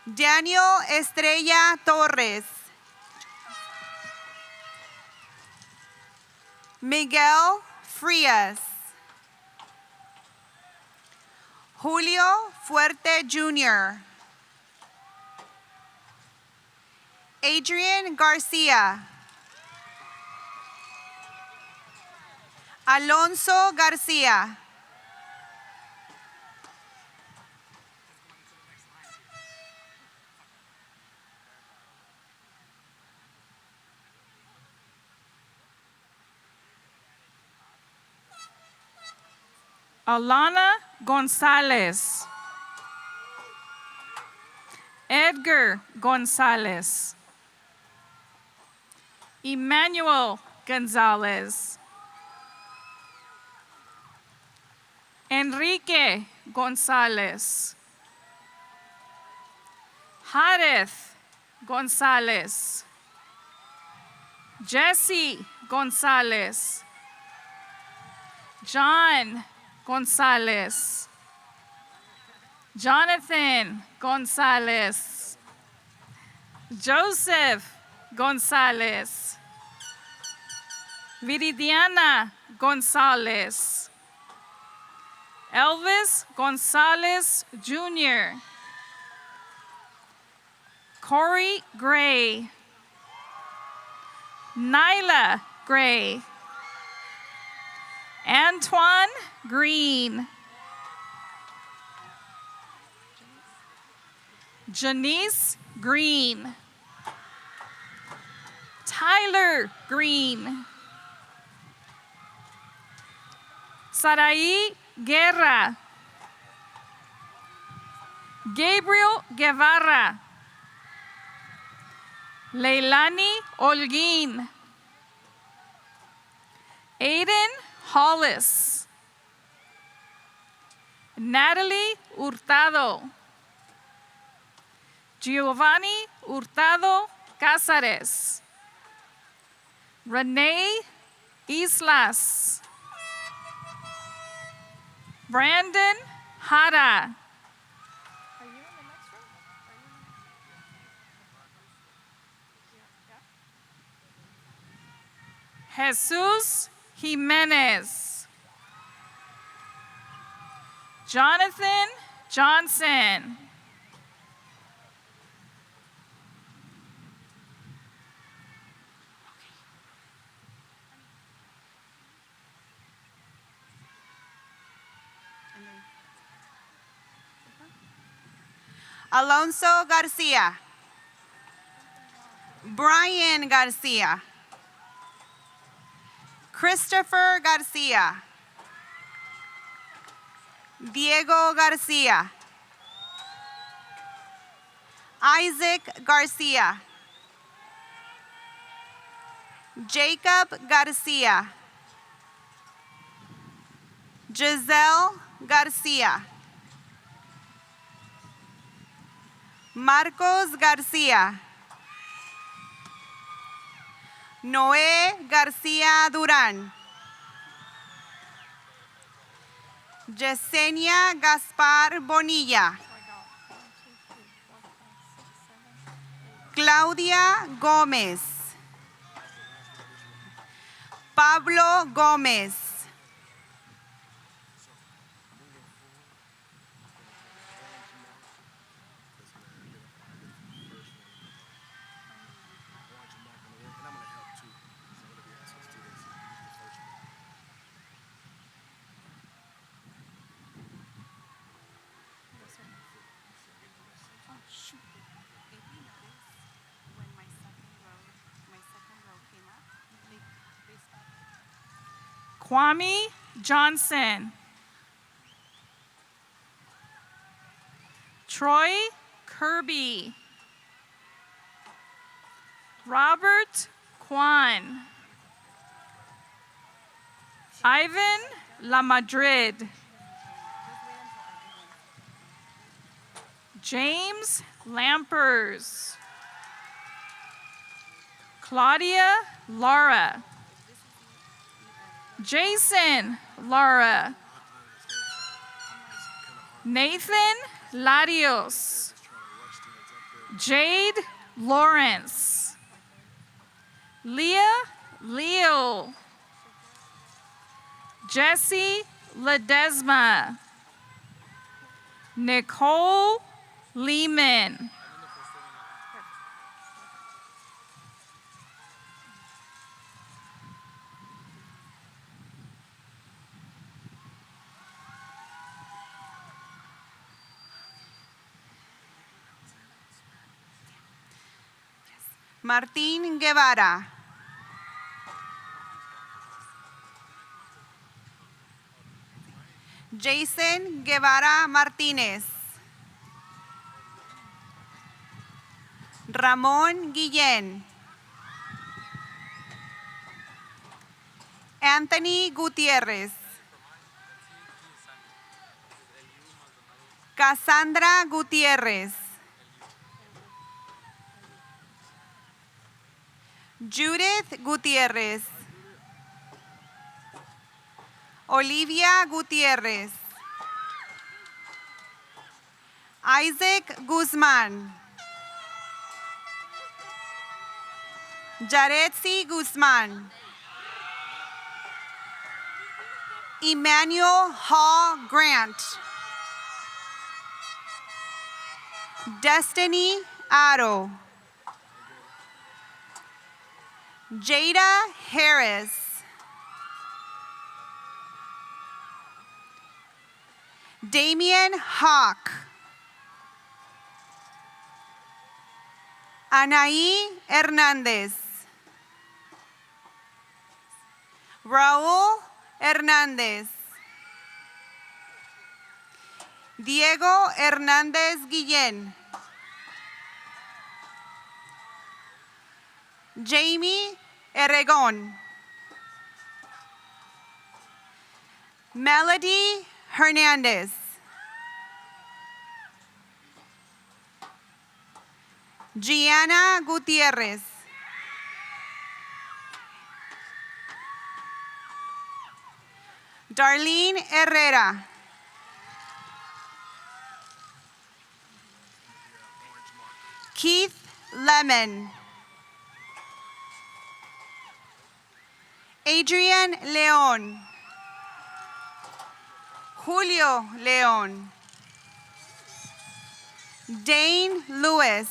Daniel Estrella Torres. Miguel Frias. Julio Fuerte Jr. Adrian Garcia. Alonso Garcia. Alana Gonzalez. Edgar Gonzalez. Emmanuel Gonzalez. Enrique Gonzalez. Jareth Gonzalez. Jesse Gonzalez. John Gonzalez. Jonathan Gonzalez. Joseph Gonzalez. Viridiana Gonzalez. Elvis Gonzalez Jr. Corey Gray. Nyla Gray. Antoine Green. Janice Green. Tyler Green. Sarai Guerra. Gabriel Guevara. Leilani Olguin. Aiden Hollis. Natalie Hurtado. Giovanni Hurtado Cázares. Renee Islas. Brandon Hara. Jesus Jimenez. Jonathan Johnson. Alonso Garcia. Brian Garcia. Christopher Garcia. Diego Garcia. Isaac Garcia. Jacob Garcia. Giselle Garcia. Marcos Garcia. Noé Garcia Durán. Yesenia Gaspar Bonilla. Claudia Gómez. Pablo Gómez. Kwame Johnson. Troy Kirby. Robert Kwan. Ivan La Madrid. James Lampers. Claudia Lara. Jason Lara. Nathan Larios. Jade Lawrence. Leah Leo. Jesse Ledesma. Nicole Lehman. Martín Guevara. Jason Guevara Martínez. Ramón Guillén. Anthony Gutiérrez. Cassandra Gutiérrez. Judith Gutiérrez. Olivia Gutiérrez. Isaac Guzmán. Yaretsi Guzmán. Emmanuel Hall Grant. Destiny Aro. Jada Harris. Damian Hawk. Anaí Hernández. Raúl Hernández. Diego Hernández Guillén. Jamie Erregón. Melody Hernández. Gianna Gutiérrez. Darlene Herrera. Keith Lemon. Adrian León. Julio León. Dane Lewis.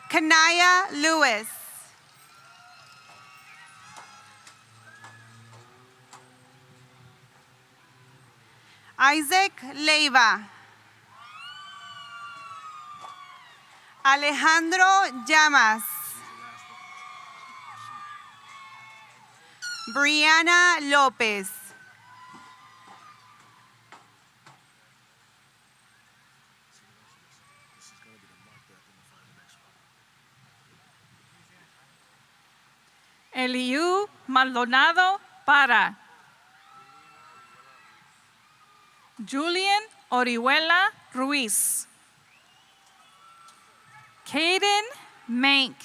Kanaya Lewis. Isaac Leiva. Alejandro Llamas. Brianna López. Eliú Maldonado Para. Julian Orihuela Ruiz. Caden Mank.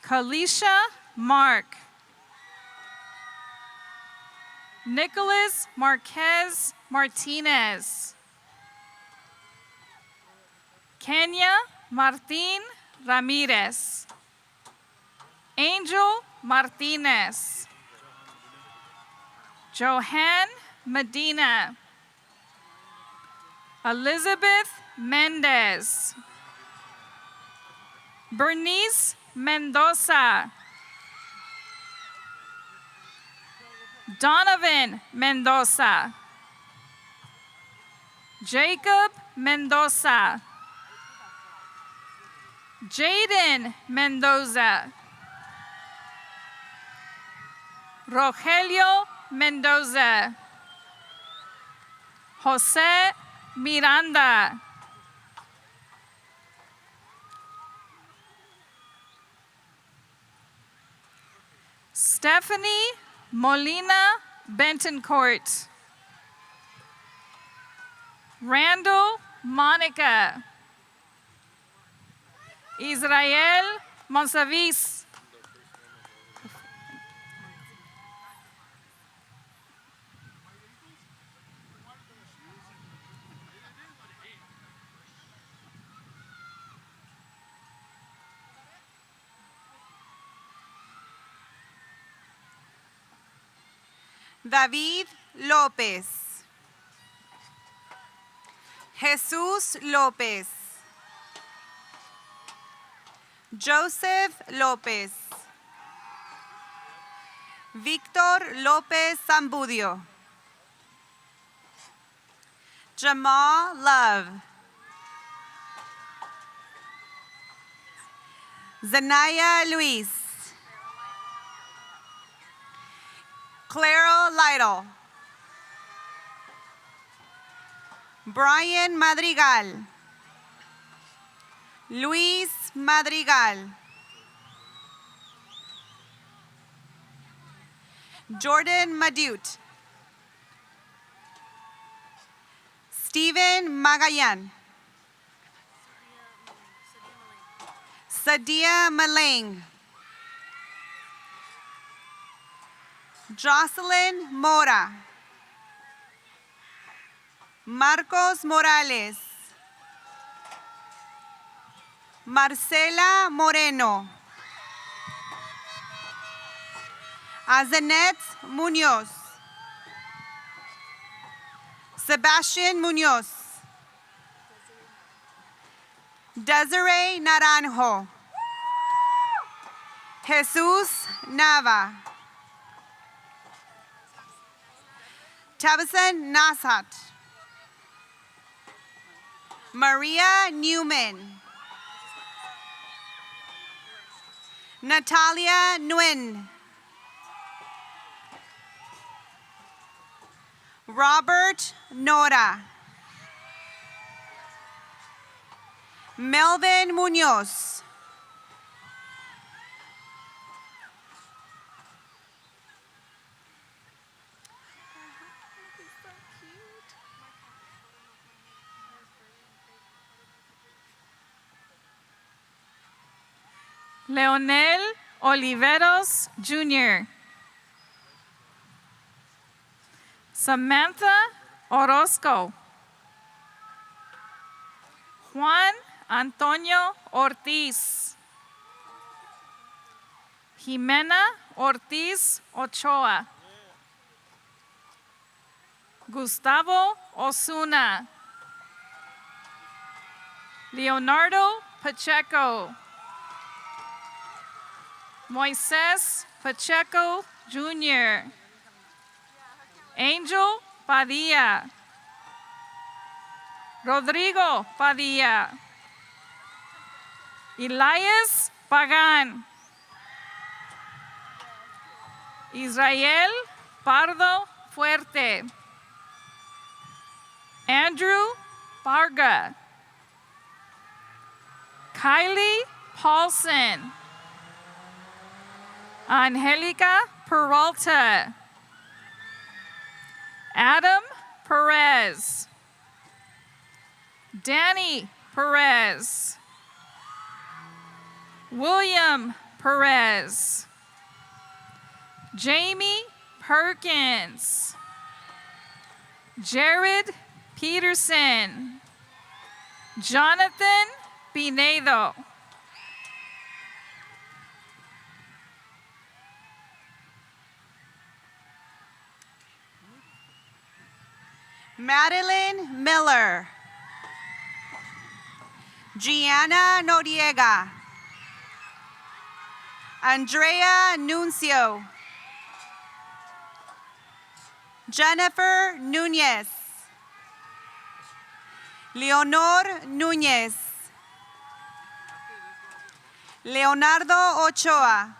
Kalisha Mark. Nicholas Marquez Martinez. Kenya Martin Ramirez. Angel Martinez. Johan Medina. Elizabeth Mendez. Bernice Mendoza. Donovan Mendoza. Jacob Mendoza. Jaden Mendoza. Rogelio Mendoza. Jose Miranda. Stephanie Molina Bentoncourt. Randall Monica. Israel Monsavis. David López. Jesús López. Joseph López. Víctor López Zambudio. Jamal Love. Zanaya Luis. Claro Lytle. Brian Madrigal. Luis Madrigal. Jordan Madute. Stephen Magayan. Sadia Malang. Jocelyn Mora. Marcos Morales. Marcela Moreno. Azanet Munoz. Sebastian Munoz. Desiree Naranjo. Jesus Nava. Tabasan Nasat. Maria Newman. Natalia Nguyen. Robert Nora. Melvin Munoz. Leonel Oliveros Jr. Samantha Orozco. Juan Antonio Ortiz. Jimena Ortiz Ochoa. Gustavo Osuna. Leonardo Pacheco. Moises Pacheco Jr. Angel Padilla. Rodrigo Padilla. Elias Pagan. Israel Pardo Fuerte. Andrew Parga. Kylie Paulson. Angelica Peralta. Adam Perez. Danny Perez. William Perez. Jamie Perkins. Jared Peterson. Jonathan Pinedo. Madeline Miller. Gianna Noriega. Andrea Nuncio. Jennifer Nunez. Leonor Núñez. Leonardo Ochoa.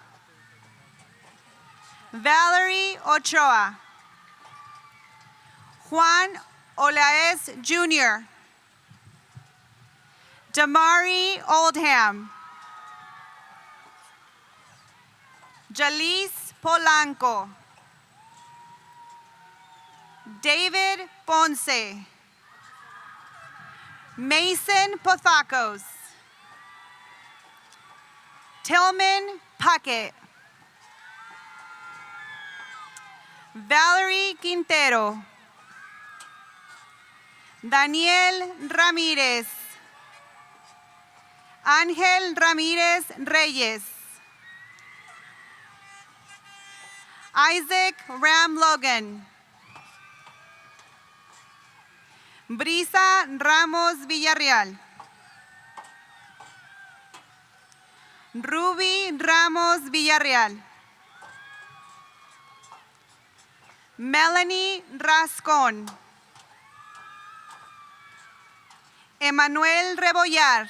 Valerie Ochoa. Juan Olaez Jr. Damari Oldham. Jalice Polanco. David Ponce. Mason Pothakos. Tillman Puckett. Valerie Quintero. Daniel Ramírez. Ángel Ramírez Reyes. Isaac Ram Logan. Brisa Ramos Villarreal. Ruby Ramos Villarreal. Melanie Rascón. Emanuel Rebollar.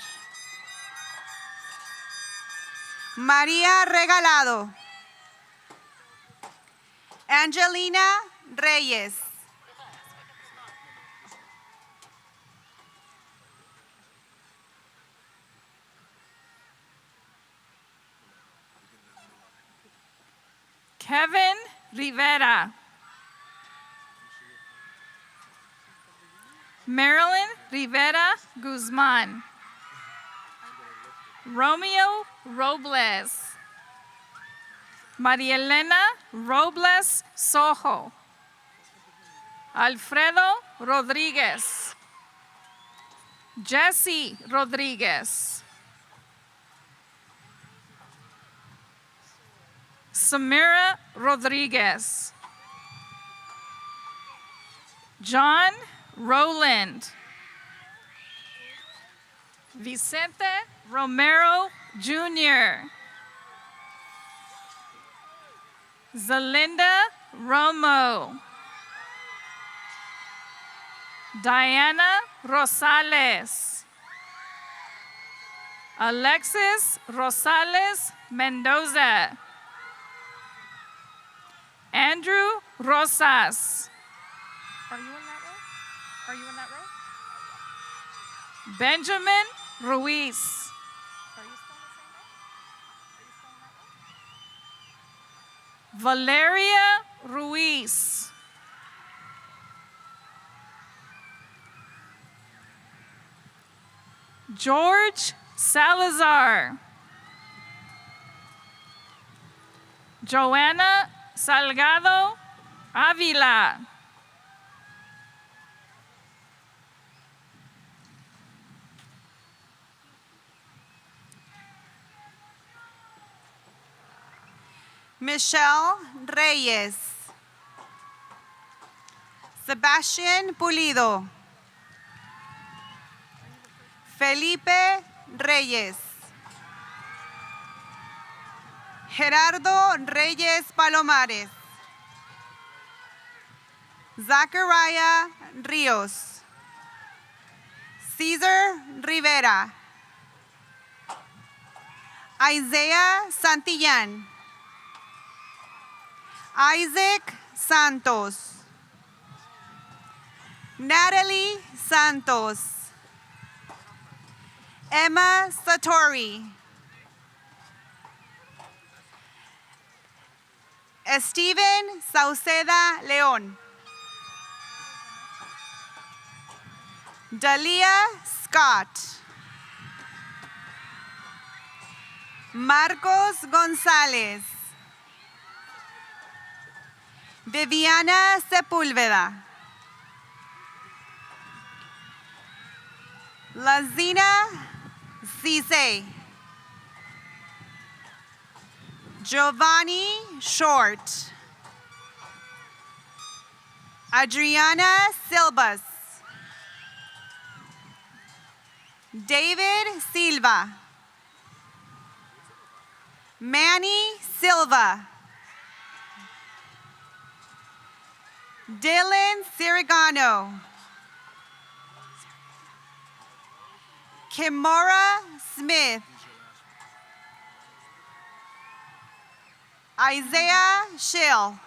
María Regalado. Angelina Reyes. Kevin Rivera. Marilyn Rivera Guzman. Romeo Robles. María Elena Robles Sojo. Alfredo Rodríguez. Jesse Rodríguez. Samira Rodríguez. John Rowland. Vicente Romero Jr. Zelinda Romo. Diana Rosales. Alexis Rosales Mendoza. Andrew Rosas. Are you in that row? Are you in that row? Benjamin Ruiz. Are you still in the same row? Are you still in that row? Valeria Ruiz. George Salazar. Joanna Salgado Avila. Michelle Reyes. Sebastian Pulido. Felipe Reyes. Gerardo Reyes Palomares. Zachariah Rios. Cesar Rivera. Isaiah Santillán. Isaac Santos. Natalie Santos. Emma Satori. Steven Sauceda León. Dalia Scott. Marcos González. Viviana Sepúlveda. Lazina Cisse. Giovanni Short. Adriana Silvas. David Silva. Manny Silva. Dylan Sirigano. Kimora Smith. Isaiah Schill.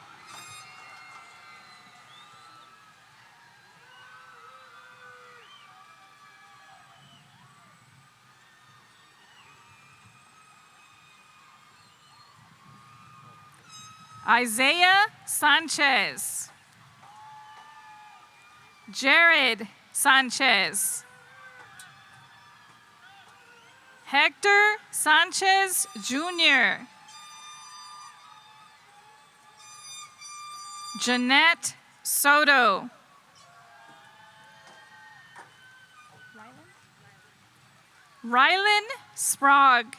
Isaiah Sanchez. Jared Sanchez. Hector Sanchez Jr. Jeanette Soto. Rylan Sprague.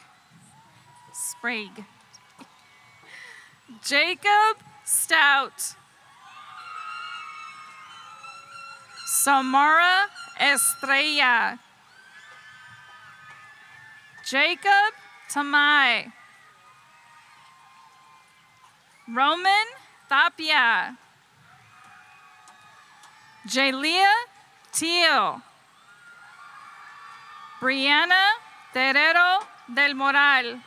Jacob Stout. Samara Estrella. Jacob Tamai. Roman Tapia. Jalia Teal. Brianna Terrero del Moral.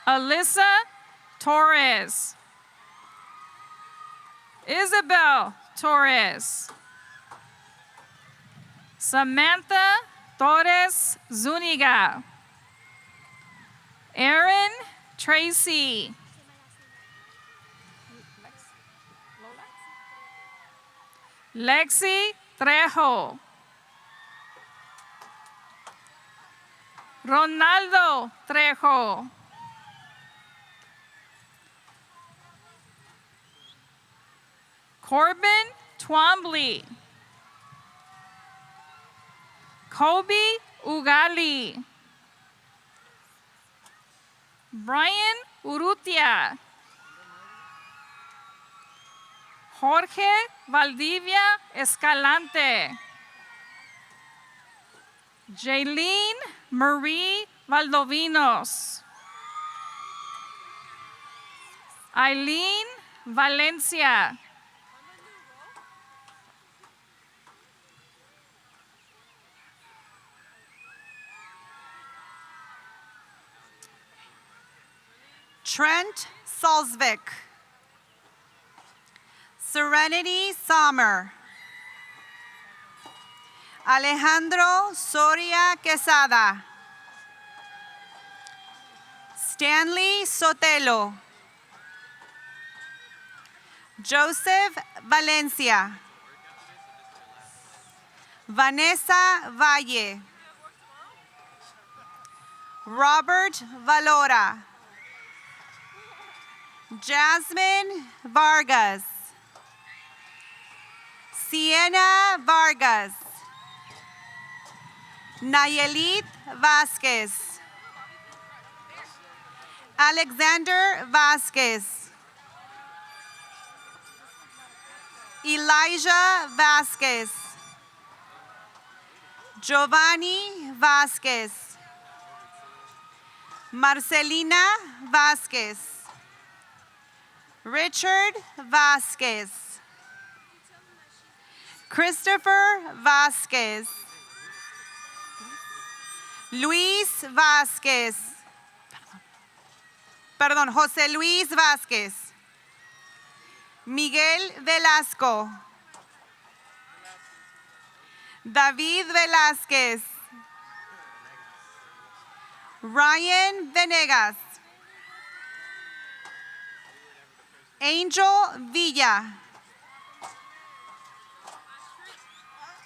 Alyssa Torres. Isabel Torres. Samantha Torres Zuniga. Aaron Tracy. Lexi Trejo. Ronaldo Trejo. Corbin Twombly. Kobe Ugali. Brian Urrutia. Jorge Valdivia Escalante. Jaylene Marie Valdovinos. Eileen Valencia. Trent Salzvik. Serenity Sommer. Alejandro Soria Quesada. Stanley Sotelo. Joseph Valencia. Vanessa Valle. Robert Valora. Jasmine Vargas. Sienna Vargas. Nayelit Vasquez. Alexander Vasquez. Elijah Vasquez. Giovanni Vasquez. Marcelina Vasquez. Richard Vasquez. Christopher Vasquez. Luis Vasquez. Perdón, José Luis Vázquez. Miguel Velasco. David Velázquez. Ryan Venegas. Angel Villa.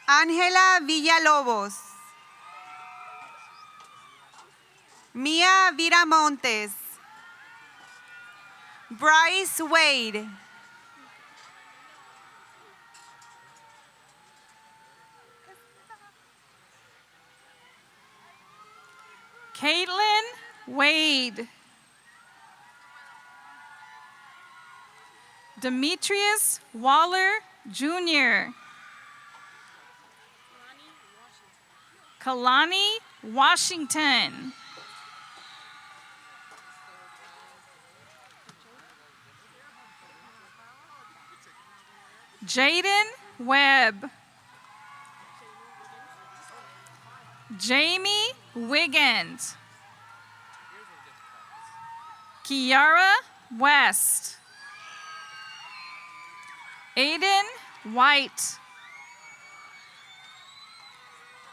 Ángela Villalobos. Mia Viramontes. Bryce Wade. Caitlin Wade. Demetrius Waller Jr. Kalani Washington. Jaden Webb. Jamie Wiggins. Kiara West. Aiden White.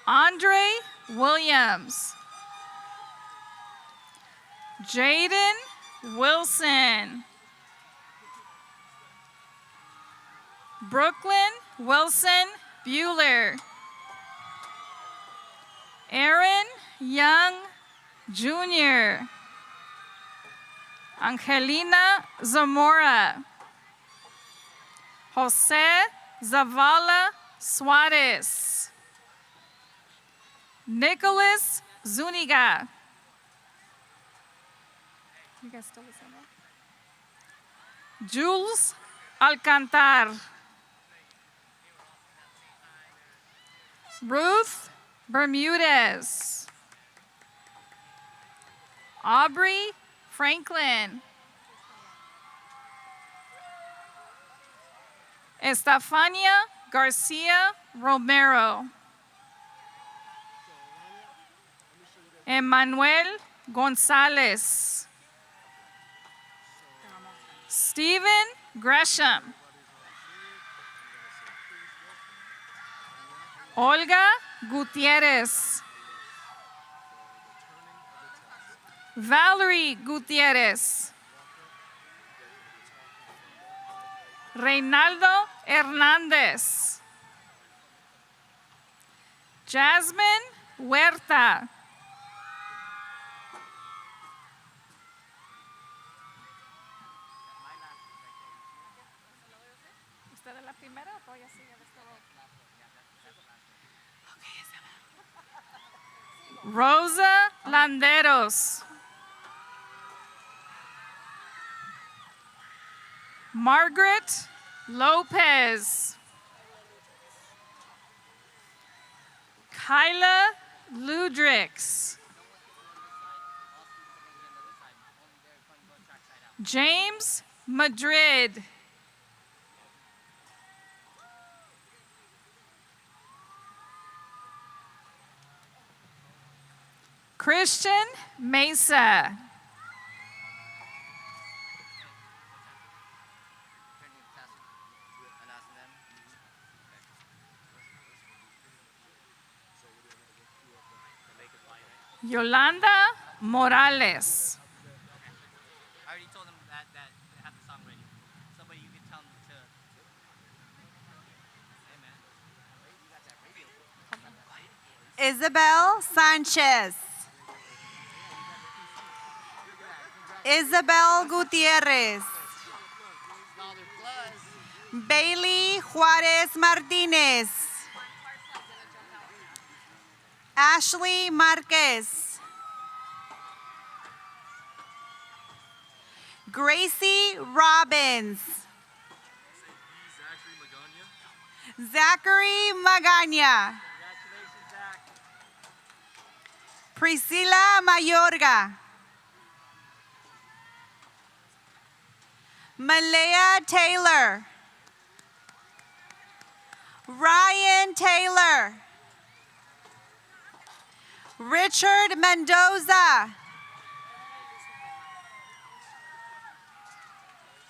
Andre Williams. Jaden Wilson. Brooklyn Wilson Bueller. Aaron Young Jr. Angelina Zamora. Jose Zavala Suarez. Nicholas Zuniga. You guys still listening? Jules Alcantar. Ruth Bermudez. Aubrey Franklin. Estefania Garcia Romero. Emmanuel Gonzalez. Stephen Gresham. Olga Gutierrez. Valerie Gutierrez. Reynaldo Hernandez. Jasmine Huerta. ¿Usted es la primera o todavía sigue de este lado? Rosa Landeros. Margaret Lopez. Kyla Ludrix. James Madrid. Christian Mesa. Yolanda Morales. I already told them that they have the song ready. Somebody you can tell them to. Hey man. Isabel Sanchez. Isabel Gutierrez. Bailey Juarez Martinez. Ashley Marquez. Gracie Robbins. Zachary Magana. Priscilla Mayorga. Malaya Taylor. Ryan Taylor. Richard Mendoza.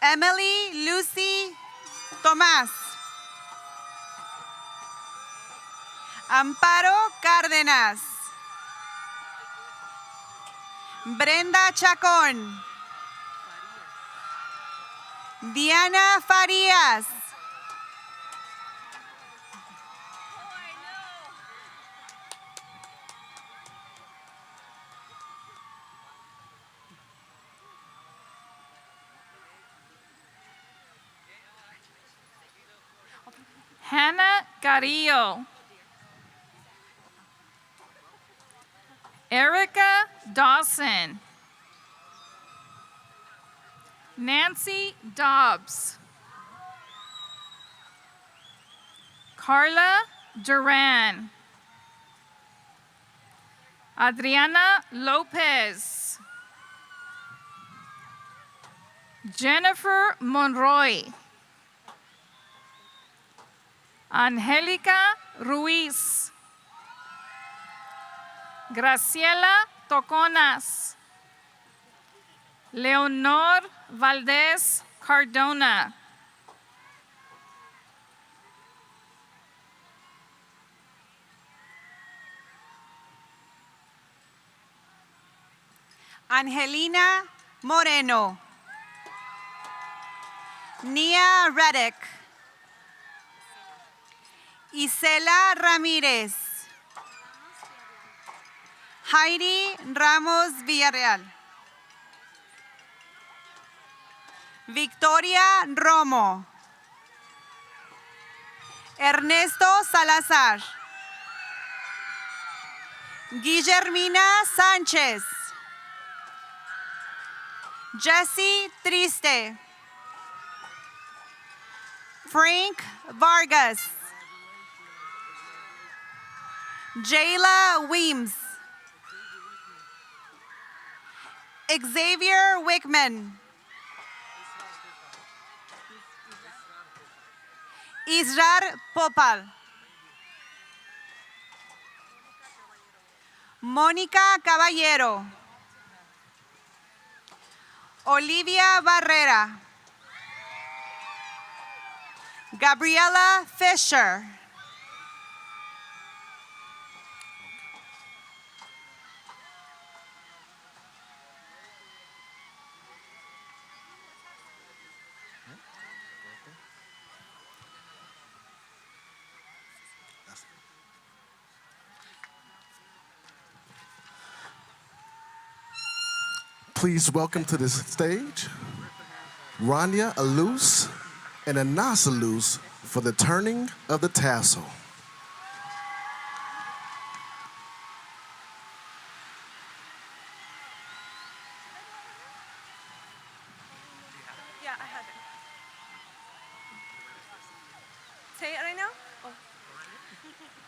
Emily Lucy Tomás. Amparo Cárdenas. Brenda Chacón. Diana Farías. Hannah Carrillo. Erica Dawson. Nancy Dobbs. Carla Duran. Adriana Lopez. Jennifer Monroy. Angelica Ruiz. Graciela Toconas. Leonor Valdez Cardona. Angelina Moreno. Nia Reddick. Isela Ramírez. Heidi Ramos Villarreal. Victoria Romo. Ernesto Salazar. Guillermina Sánchez. Jesse Triste. Frank Vargas. Jayla Weems. Xavier Wickman. Israr Popal. Mónica Caballero. Olivia Barrera. Gabriela Fisher. Please welcome to the stage Rania Alous and Anas Alous for the turning of the tassel. Yeah, I have it. Say it right now? Oh.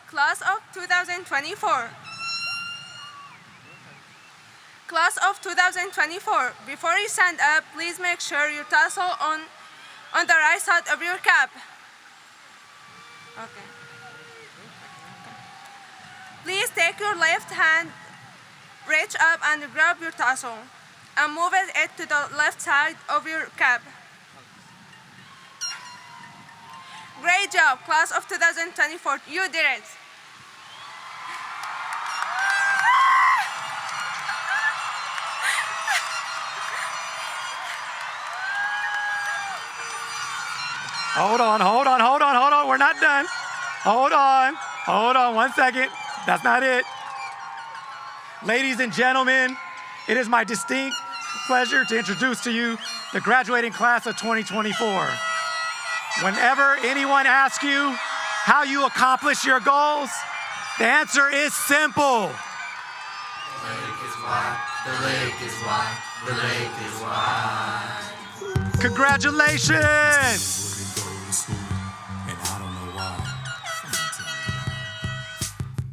Class of 2024. Class of 2024, before you stand up, please make sure your tassel on the right side of your cap. Okay. Please take your left hand, reach up and grab your tassel and move it to the left side of your cap. Great job, class of 2024. You did it. Hold on. We're not done. Hold on 1 second. That's not it. Ladies and gentlemen, it is my distinct pleasure to introduce to you the graduating class of 2024. Whenever anyone asks you how you accomplish your goals, the answer is simple. The lake is wide, the lake is wide, the lake is wide. Congratulations! And I don't know why.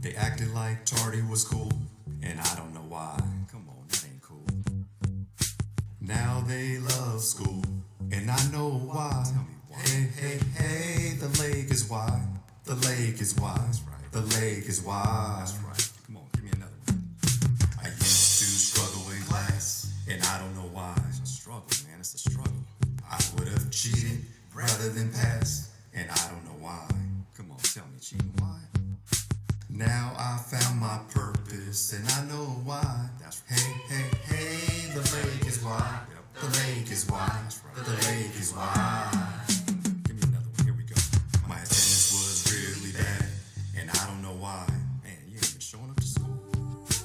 They acted like tardy was cool, and I don't know why. Come on, that ain't cool. Now they love school, and I know why. Hey, the lake is wide. The lake is wide. The lake is wide. That's right. Come on, give me another one. I used to struggle in class, and I don't know why. It's a struggle, man. It's a struggle. I would have cheated rather than passed, and I don't know why. Come on, tell me, cheating why? Now I found my purpose, and I know why. That's right. Hey, the lake is wide. The lake is wide. The lake is wide. Give me another one. Here we go. My attendance was really bad, and I don't know why. Man, you ain't even showing up to school.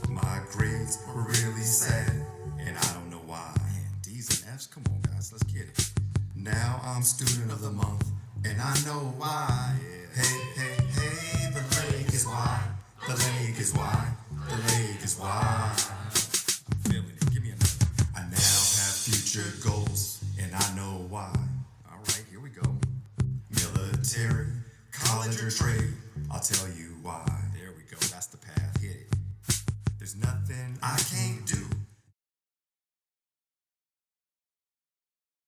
My grades were really sad, and I don't know why. Man, D's and F's, come on, guys, let's get it. Now I'm student of the month, and I know why. Hey, hey, hey, the lake is wide. The lake is wide. The lake is wide. I'm feeling it. Give me another. I now have future goals, and I know why. All right, here we go. Military, college or trade, I'll tell you why. There we go. That's the path. Hit it. There's nothing I can't do.